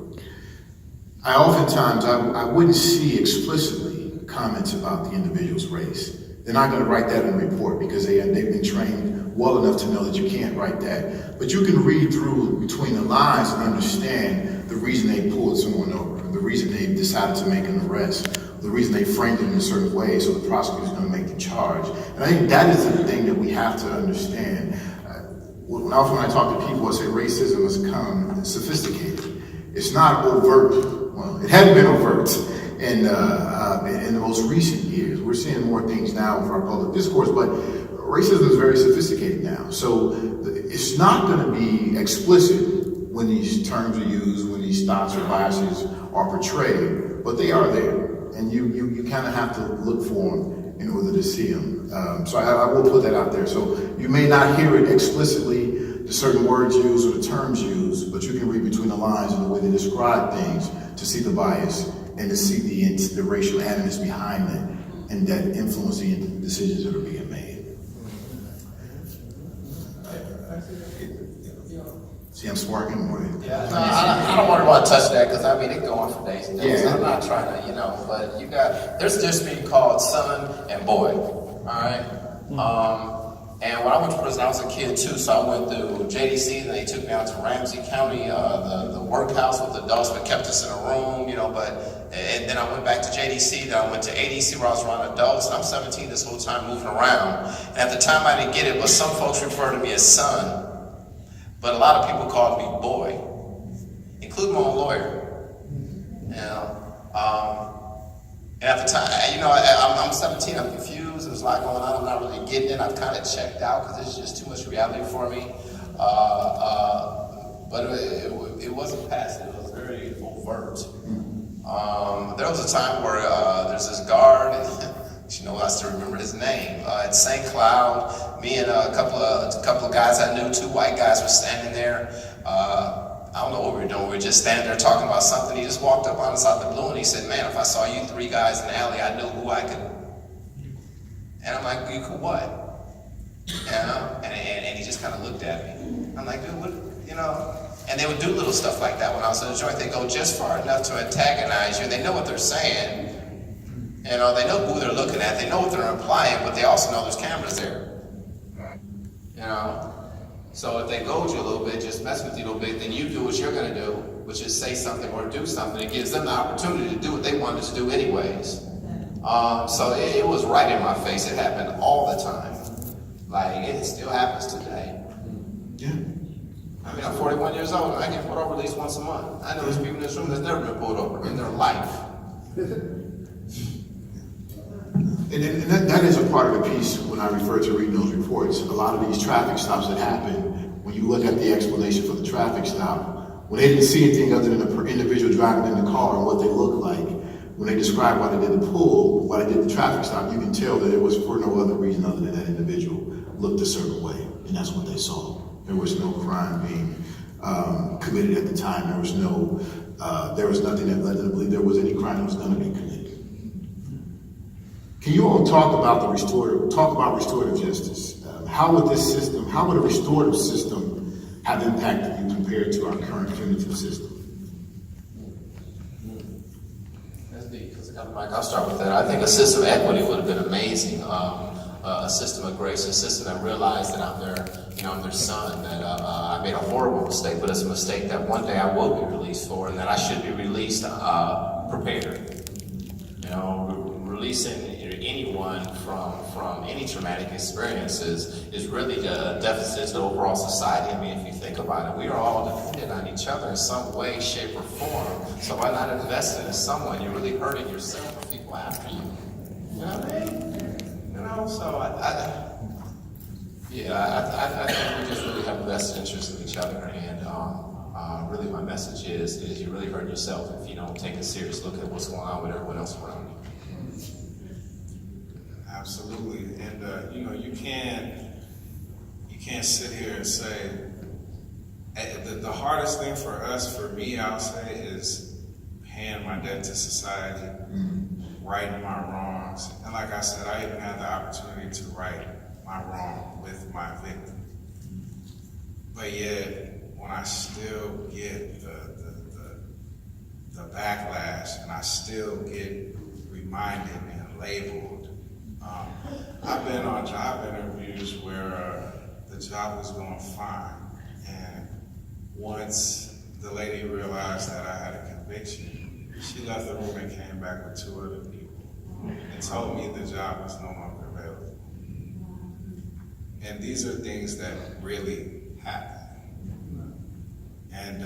[SPEAKER 1] I wouldn't see explicitly comments about the individual's race. They're not going to write that in the report because they've been trained well enough to know that you can't write that. But you can read through between the lines and understand the reason they pulled someone over, the reason they decided to make an arrest, the reason they framed it in a certain way so the prosecutor's going to make the charge. And I think that is the thing that we have to understand. When I talk to people, I say racism has become sophisticated. It's not overt. Well, it hadn't been overt in the most recent years. We're seeing more things now with our public discourse, but racism is very sophisticated now. So it's not going to be explicit when these terms are used, when these thoughts or biases are portrayed, but they are there. And you kind of have to look for them in order to see them. So I will put that out there. So you may not hear it explicitly, the certain words used or the terms used, but you can read between the lines in the way they describe things to see the bias and to see the racial animus behind it and that influence the decisions that are being made. See, I'm sparking more.
[SPEAKER 5] Yeah, no, I don't want to touch that because it go on for days and days.
[SPEAKER 1] Yeah.
[SPEAKER 5] I'm not trying to, but there's this thing called son and boy, all right? And when I went to prison, I was a kid too, so I went through JDC, and they took me out to Ramsey County, the workhouse with adults, but kept us in a room, and then I went back to JDC, then I went to ADC where I was around adults, and I'm 17 this whole time moving around. And at the time I didn't get it, but some folks refer to me as son. But a lot of people called me boy, including my own lawyer. And at the time, I'm 17, I'm confused, there's a lot going on, I'm not really getting it, I've kind of checked out because it's just too much reality for me. But it wasn't passive, it was very overt. There was a time where there's this guard, I still remember his name, at St. Cloud. Me and a couple of guys I knew, 2 white guys were standing there. I don't know what we were doing. We were just standing there talking about something. He just walked up on us out the blue and he said, "Man, if I saw you 3 guys in the alley, I knew who I could." And I'm like, "You could what?" And he just kind of looked at me. I'm like, "Dude, what?" And they would do little stuff like that when I was in the joint. They go just far enough to antagonize you. They know what they're saying. They know who they're looking at. They know what they're implying, but they also know there's cameras there. So if they goad you a little bit, just mess with you a little bit, then you do what you're going to do, which is say something or do something. It gives them the opportunity to do what they wanted to do anyways. So it was right in my face. It happened all the time. It still happens today.
[SPEAKER 1] Yeah.
[SPEAKER 5] I'm 41 years old, and I get pulled over at least once a month. I know there's people in this room that's never been pulled over in their life.
[SPEAKER 1] And that is a part of the piece when I refer to reading those reports. A lot of these traffic stops that happen, when you look at the explanation for the traffic stop, when they didn't see anything other than the individual driving in the car and what they looked like, when they described why they did the pull, why they did the traffic stop, you can tell that it was for no other reason other than that individual looked a certain way, and that's what they saw. There was no crime being committed at the time. There was nothing that led them to believe there was any crime that was going to be committed. Can you all talk about restorative justice? How would a restorative system have impacted you compared to our current punitive system?
[SPEAKER 5] Mike, I'll start with that. I think a system of equity would have been amazing. A system of grace, a system that realized that I'm their son, that I made a horrible mistake, but it's a mistake that one day I will be released for, and that I should be released prepared. Releasing anyone from any traumatic experiences is really the deficit to the overall society. I mean, if you think about it, we are all dependent on each other in some way, shape, or form. So by not investing in someone, you're really hurting yourself and people after you. You know what I mean? So I think we just really have a vested interest in each other, and really my message is you really hurt yourself if you don't take a serious look at what's going on with everyone else around you.
[SPEAKER 4] Absolutely, and you can't sit here and say the hardest thing for me, I'll say, is paying my debt to society, righting my wrongs, and like I said, I even had the opportunity to right my wrong with my victim, but yet when I still get the backlash, and I still get reminded and labeled. I've been on job interviews where the job was going fine, and once the lady realized that I had a conviction, she left the room and came back with 2 other people and told me the job was no longer available. And these are things that really happen. And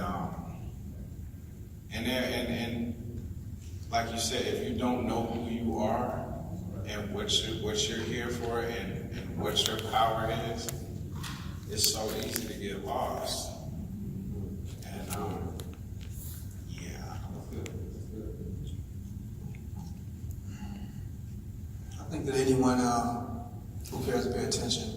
[SPEAKER 4] like you said, if you don't know who you are and what you're here for and what your power is, it's so easy to get lost. And
[SPEAKER 6] I think that anyone who cares to pay attention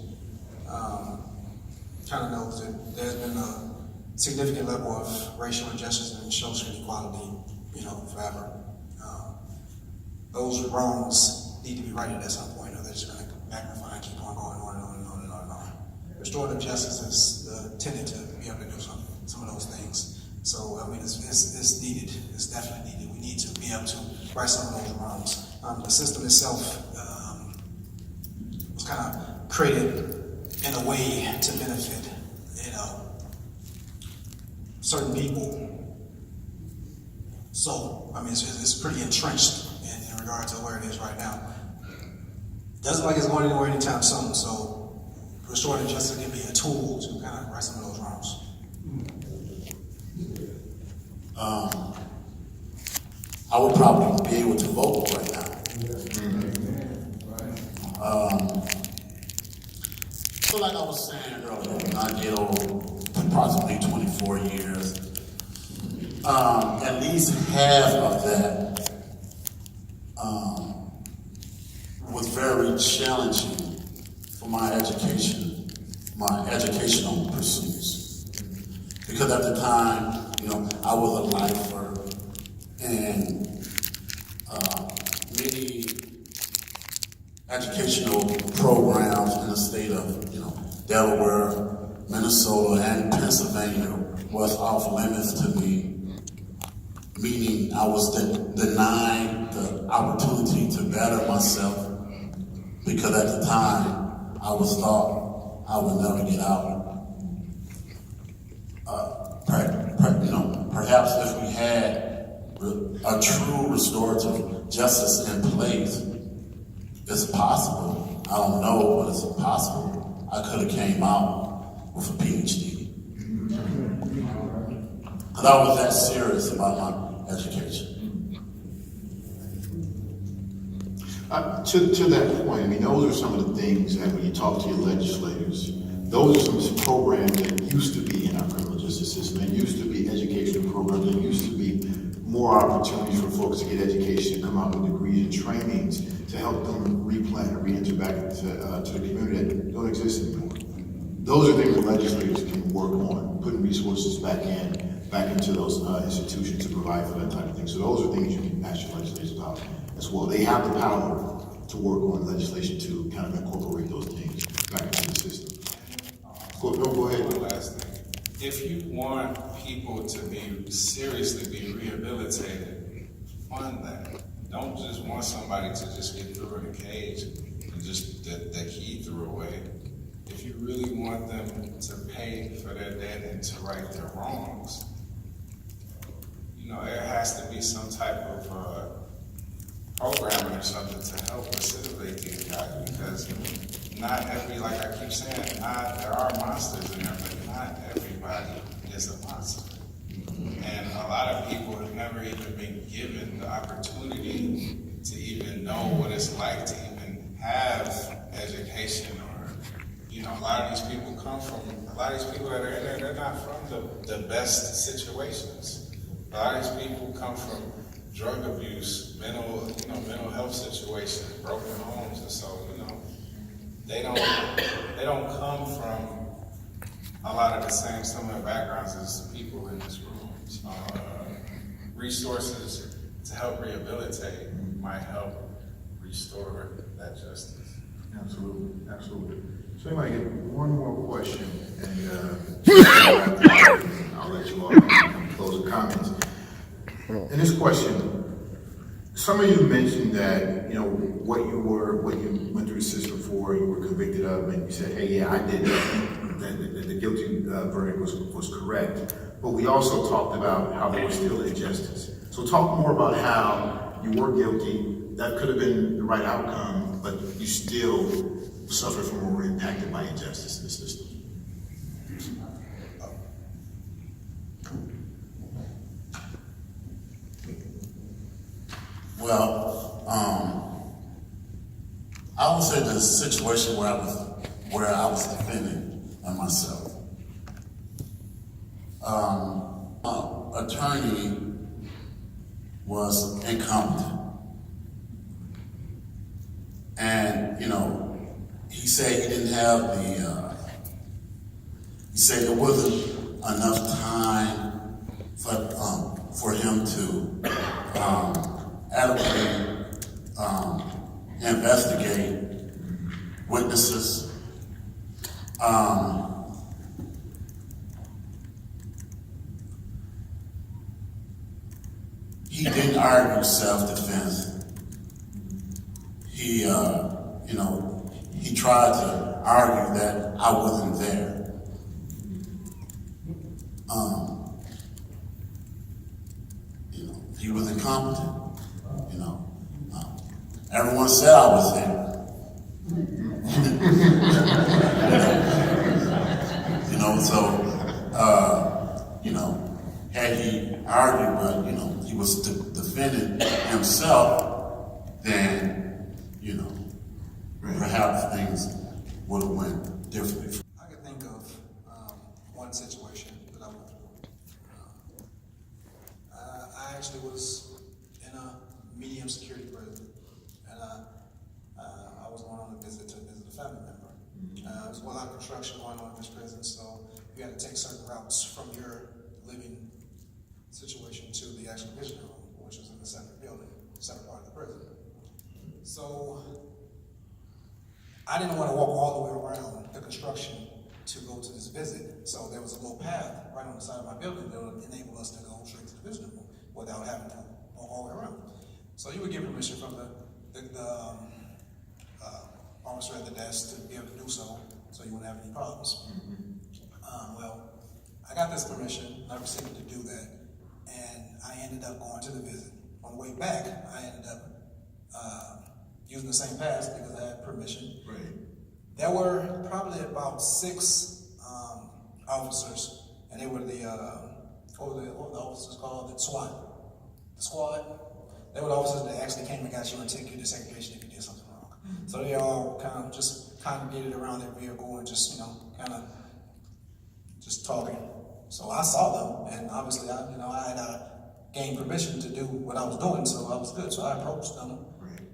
[SPEAKER 6] kind of knows that there's been a significant level of racial injustice and social inequality, forever. Those wrongs need to be righted at some point, or they're just going to magnify and keep on going on and on and on and on and on. Restorative justice is the tenet to be able to do some of those things. So, I mean, it's needed. It's definitely needed. We need to be able to right some of those wrongs. The system itself was kind of created in a way to benefit, certain people. So, I mean, it's pretty entrenched in regard to where it is right now. Doesn't look like it's going anywhere anytime soon, so restorative justice can be a tool to kind of right some of those wrongs.
[SPEAKER 7] I would probably be able to vote right now. So like I was saying earlier, when I get old, approximately 24 years, at least half of that was very challenging for my education, my educational pursuits. Because at the time, I was a lifer, and many educational programs in the state of, Delaware, Minnesota, and Pennsylvania was off limits to me, meaning I was denied the opportunity to better myself, because at the time I was thought I would never get out. Perhaps if we had a true restorative justice in place, it's possible. I don't know, but it's possible. I could have came out with a PhD. Because I was that serious about my education.
[SPEAKER 1] To that point, those are some of the things that when you talk to your legislators, those are some programs that used to be in our criminal justice system. There used to be educational programs. There used to be more opportunities for folks to get education, to come out with degrees and trainings to help them replant and re-enter back to the community that don't exist anymore. Those are things that legislators can work on, putting resources back into those institutions to provide for that type of thing. So those are things you can ask your legislators about as well. They have the power to work on legislation to kind of incorporate those things back into the system. Go ahead.
[SPEAKER 4] One last thing. If you want people to be seriously be rehabilitated, fund that. Don't just want somebody to just get through in a cage and just the key threw away. If you really want them to pay for their debt and to right their wrongs, you know, there has to be some type of programming or something to help facilitate these guys, because not every, like I keep saying, there are monsters in there, but not everybody is a monster. And a lot of people have never even been given the opportunity to even know what it's like to even have education, or, you know, a lot of these people that are in there, they're not from the best situations. A lot of these people come from drug abuse, mental health situations, broken homes, and so, you know, they don't come from a lot of the same similar backgrounds as the people in this room. So, resources to help rehabilitate might help restore that justice.
[SPEAKER 1] Absolutely, absolutely. So I might get one more question, and I'll let you all close the comments. In this question, some of you mentioned that, you know, what you went through the system for, you were convicted of, and you said, hey, yeah, I did that. The guilty verdict was correct. But we also talked about how there was still injustice. So talk more about how you were guilty, that could have been the right outcome, but you still suffered from or were impacted by injustice in the system.
[SPEAKER 7] Well, I would say the situation where I was defending myself. Attorney was incompetent, and you know, he said he didn't have he said there wasn't enough time for him to adequately investigate witnesses. He didn't argue self-defense. He, you know, he tried to argue that I wasn't there. You know, he was incompetent. You know, everyone said I was there. You know, so you know, had he argued, but you know, he was defending himself, then you know, perhaps things would have went differently.
[SPEAKER 6] I can think of one situation that I went through. I actually was in a medium security prison, and I was going on a visit to visit a family member. There was a lot of construction going on in this prison, so you had to take certain routes from your living situation to the actual visitor room, which was in the separate building, separate part of the prison. So I didn't want to walk all the way around the construction to go to this visit, so there was a little path right on the side of my building that would enable us to go straight to the visitor room without having to walk all the way around. So you would get permission from the officer at the desk to be able to do so you wouldn't have any problems. Well, I got this permission, I proceeded to do that, and I ended up going to the visit. On the way back, I ended up using the same pass because I had permission.
[SPEAKER 1] Right.
[SPEAKER 6] There were probably about 6 officers, and they were what were the officers called? The SWAT. The squad. They were the officers that actually came and got you and took you to segregation if you did something wrong. So they all kind of just congregated around their vehicle and just, kind of just talking. So I saw them, and obviously I had gained permission to do what I was doing, so I was good. So I approached them,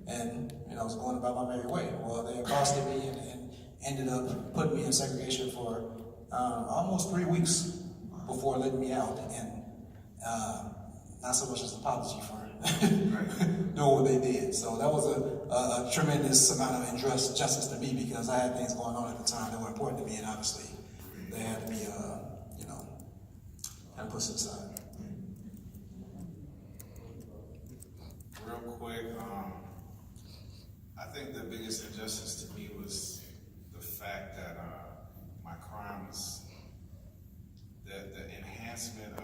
[SPEAKER 6] and I was going about my merry way. Well, they accosted me and ended up putting me in segregation for almost 3 weeks before letting me out, and not so much as an apology for doing what they did. So that was a tremendous amount of injustice to me, because I had things going on at the time that were important to me, and obviously they had to be, kind of pushed aside.
[SPEAKER 4] Real quick, I think the biggest injustice to me was the fact that my crimes, the enhancement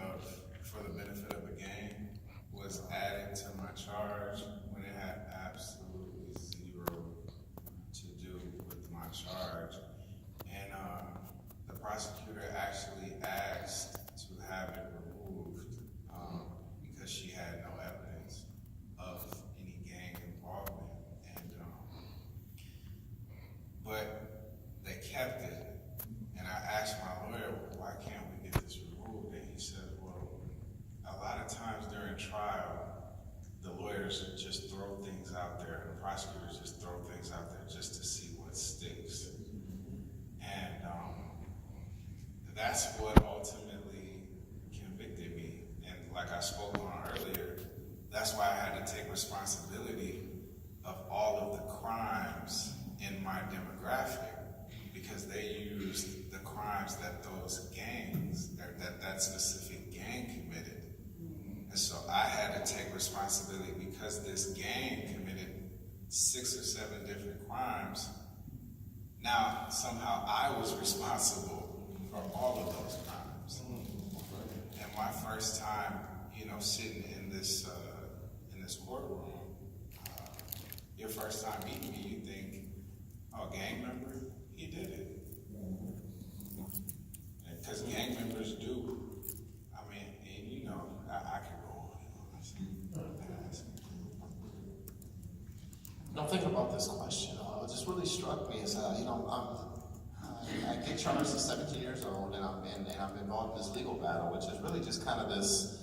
[SPEAKER 4] for the benefit of the gang was added to my charge when it had absolutely zero to do with my charge. And the prosecutor actually asked to have it removed because she had no evidence of any gang involvement. And but they kept it. And I asked my lawyer, why can't we get this removed? And he said, well, a lot of times during trial, the lawyers just throw things out there, and the prosecutors just throw things out there just to see what sticks. And that's what ultimately convicted me. And like I spoke on earlier, that's why I had to take responsibility of all of the crimes in my demographic, because they used the crimes that those gangs, that specific gang committed. And so I had to take responsibility because this gang committed 6 or 7 different crimes. Now, somehow I was responsible for all of those crimes. And my first time, sitting in this courtroom, your first time meeting me, you think, oh, gang member, he did it. Because gang members do. I mean, and I could go on.
[SPEAKER 5] I'm thinking about this question. What just really struck me is, I get charged at 17 years old, and I'm involved in this legal battle, which is really just kind of this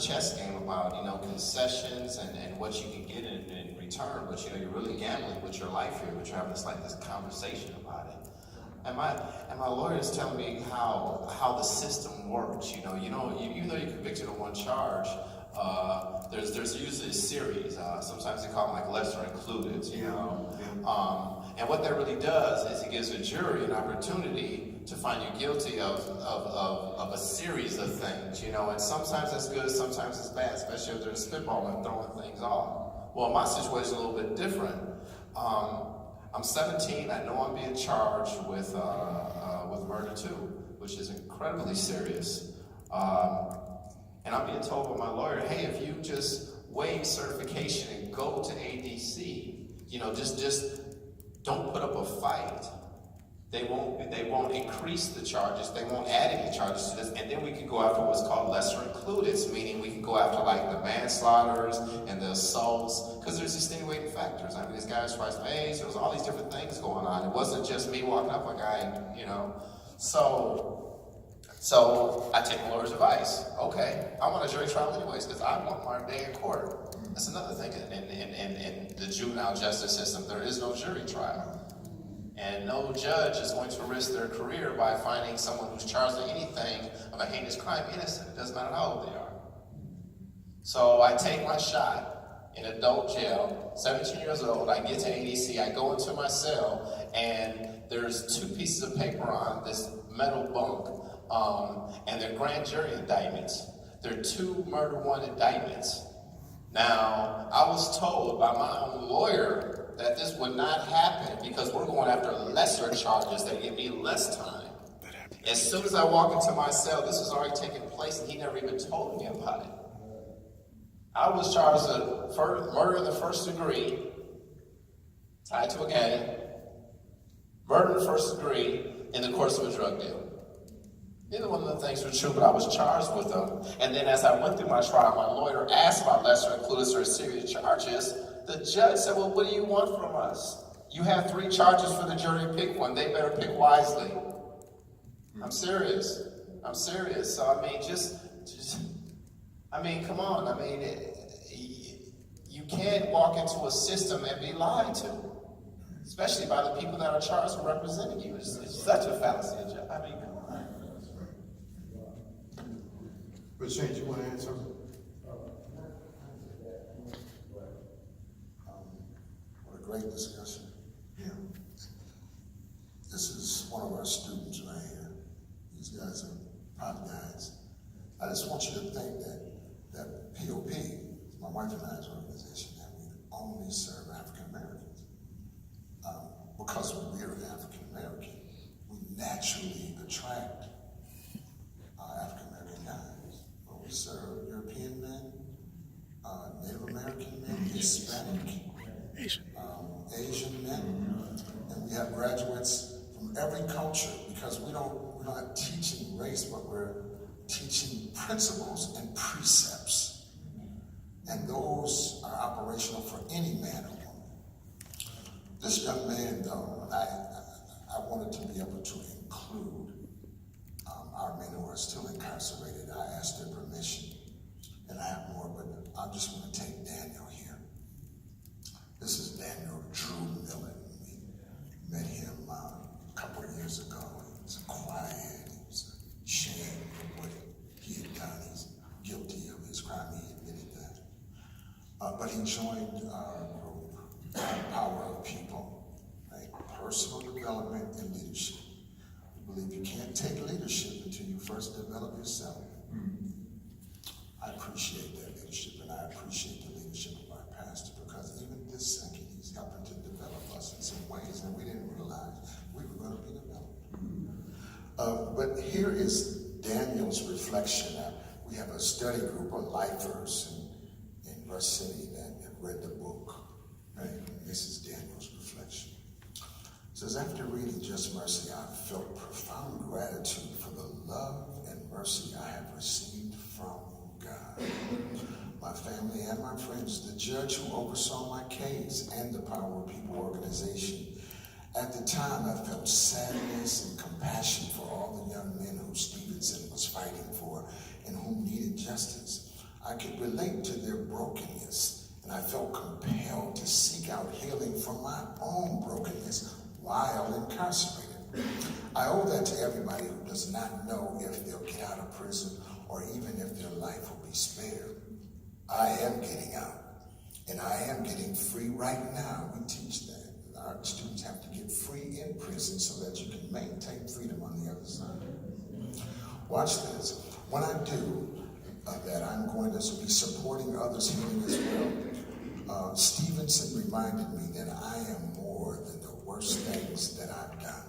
[SPEAKER 5] chess game about concessions and what you can get in return. But you're really gambling with your life here, but you're having this conversation about it. And my lawyer is telling me how the system works. Even though you're convicted of one charge, there's usually a series. Sometimes they call them like lesser included. And what that really does is it gives a jury an opportunity to find you guilty of a series of things. And sometimes that's good, sometimes it's bad, especially if they're spitballing and throwing things off. Well, my situation is a little bit different. I'm 17. I know I'm being charged with murder too, which is incredibly serious. And I'm being told by my lawyer, hey, if you just waive certification and go to ADC, just don't put up a fight. They won't increase the charges. They won't add any charges to this. And then we can go after what's called lesser included, meaning we can go after like the manslaughters and the assaults, because there's extenuating factors. I mean, this guy was twice my age. There was all these different things going on. It wasn't just me walking up a guy, So I take my lawyer's advice. Okay, I want a jury trial anyways, because I want my day in court. That's another thing in the juvenile justice system. There is no jury trial. And no judge is going to risk their career by finding someone who's charged with anything of a heinous crime innocent. It doesn't matter how old they are. So I take my shot in adult jail, 17 years old. I get to ADC, I go into my cell, and there's 2 pieces of paper on this metal bunk, and they're grand jury indictments. They're 2 murder 1 indictments. Now, I was told by my own lawyer that this would not happen because we're going after lesser charges that give me less time. As soon as I walk into my cell, this was already taking place, and he never even told me about it. I was charged with murder in the first degree, tied to a gang, murder in the first degree in the course of a drug deal. Neither one of the things were true, but I was charged with them. And then as I went through my trial, my lawyer asked about lesser included or serious charges. The judge said, well, what do you want from us? You have 3 charges for the jury to pick one. They better pick wisely. I'm serious. I'm serious. So, I mean, come on. I mean, you can't walk into a system and be lied to, especially by the people that are charged with representing you. It's such a fallacy. I mean, come on.
[SPEAKER 1] But Shane, you want to add something?
[SPEAKER 3] What a great discussion. Yeah. This is one of our students right here. These guys are POPGUYs. I just want you to think that POP, my wife and I's organization, that we only serve African Americans. Because we're African American, we naturally attract African American guys. But we serve European men, Native American men, Hispanic, Asian men, and we have graduates from every culture, because we're not teaching race, but we're teaching principles and precepts. And those are operational for any man or woman. This young man, though, I wanted to be able to include our men who are still incarcerated. I asked their permission, and I have more, but I'm just going to take Daniel here. This is Daniel Drew Millen. We met him a couple of years ago. He was quiet. He was ashamed of what he had done. He's guilty of his crime. He admitted that. But he joined our group, Power of People, right? Personal development and leadership. We believe you can't take leadership until you first develop yourself. I appreciate that leadership, and I appreciate the leadership of our pastor, because even this second, he's helping to develop us in some ways that we didn't realize we were going to be developed. But here is Daniel's reflection. We have a study group of lifers in Rush City that have read the book. Right? This is Daniel's reflection. It says, after reading Just Mercy, I felt profound gratitude for the love and mercy I have received from God, my family and my friends, the judge who oversaw my case, and the Power of People organization. At the time, I felt sadness and compassion for all the young men who Stevenson was fighting for and who needed justice. I could relate to their brokenness, and I felt compelled to seek out healing from my own brokenness while incarcerated. I owe that to everybody who does not know if they'll get out of prison or even if their life will be spared. I am getting out, and I am getting free right now. We teach that. Our students have to get free in prison so that you can maintain freedom on the other side. Watch this. When I do that, I'm going to be supporting others healing as well. Stevenson reminded me that I am more than the worst things that I've done,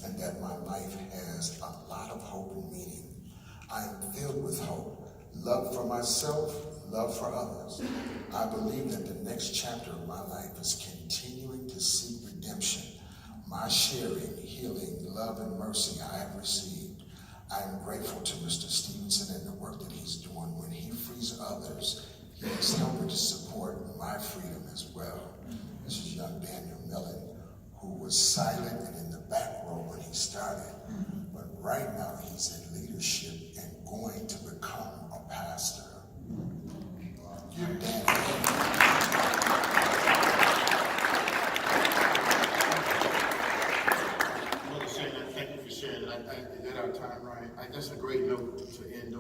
[SPEAKER 3] and that my life has a lot of hope and meaning. I am filled with hope, love for myself, love for others. I believe that the next chapter of my life is continuing to seek redemption, my sharing, healing, love, and mercy I have received. I am grateful to Mr. Stevenson and the work that he's doing. When he frees others, he is helping to support my freedom as well. This is young Daniel Millen, who was silent and in the back row when he started. But right now, he's in leadership and going to become a pastor.
[SPEAKER 1] Thank you for sharing. Is that our time, Ryan? That's a great note to end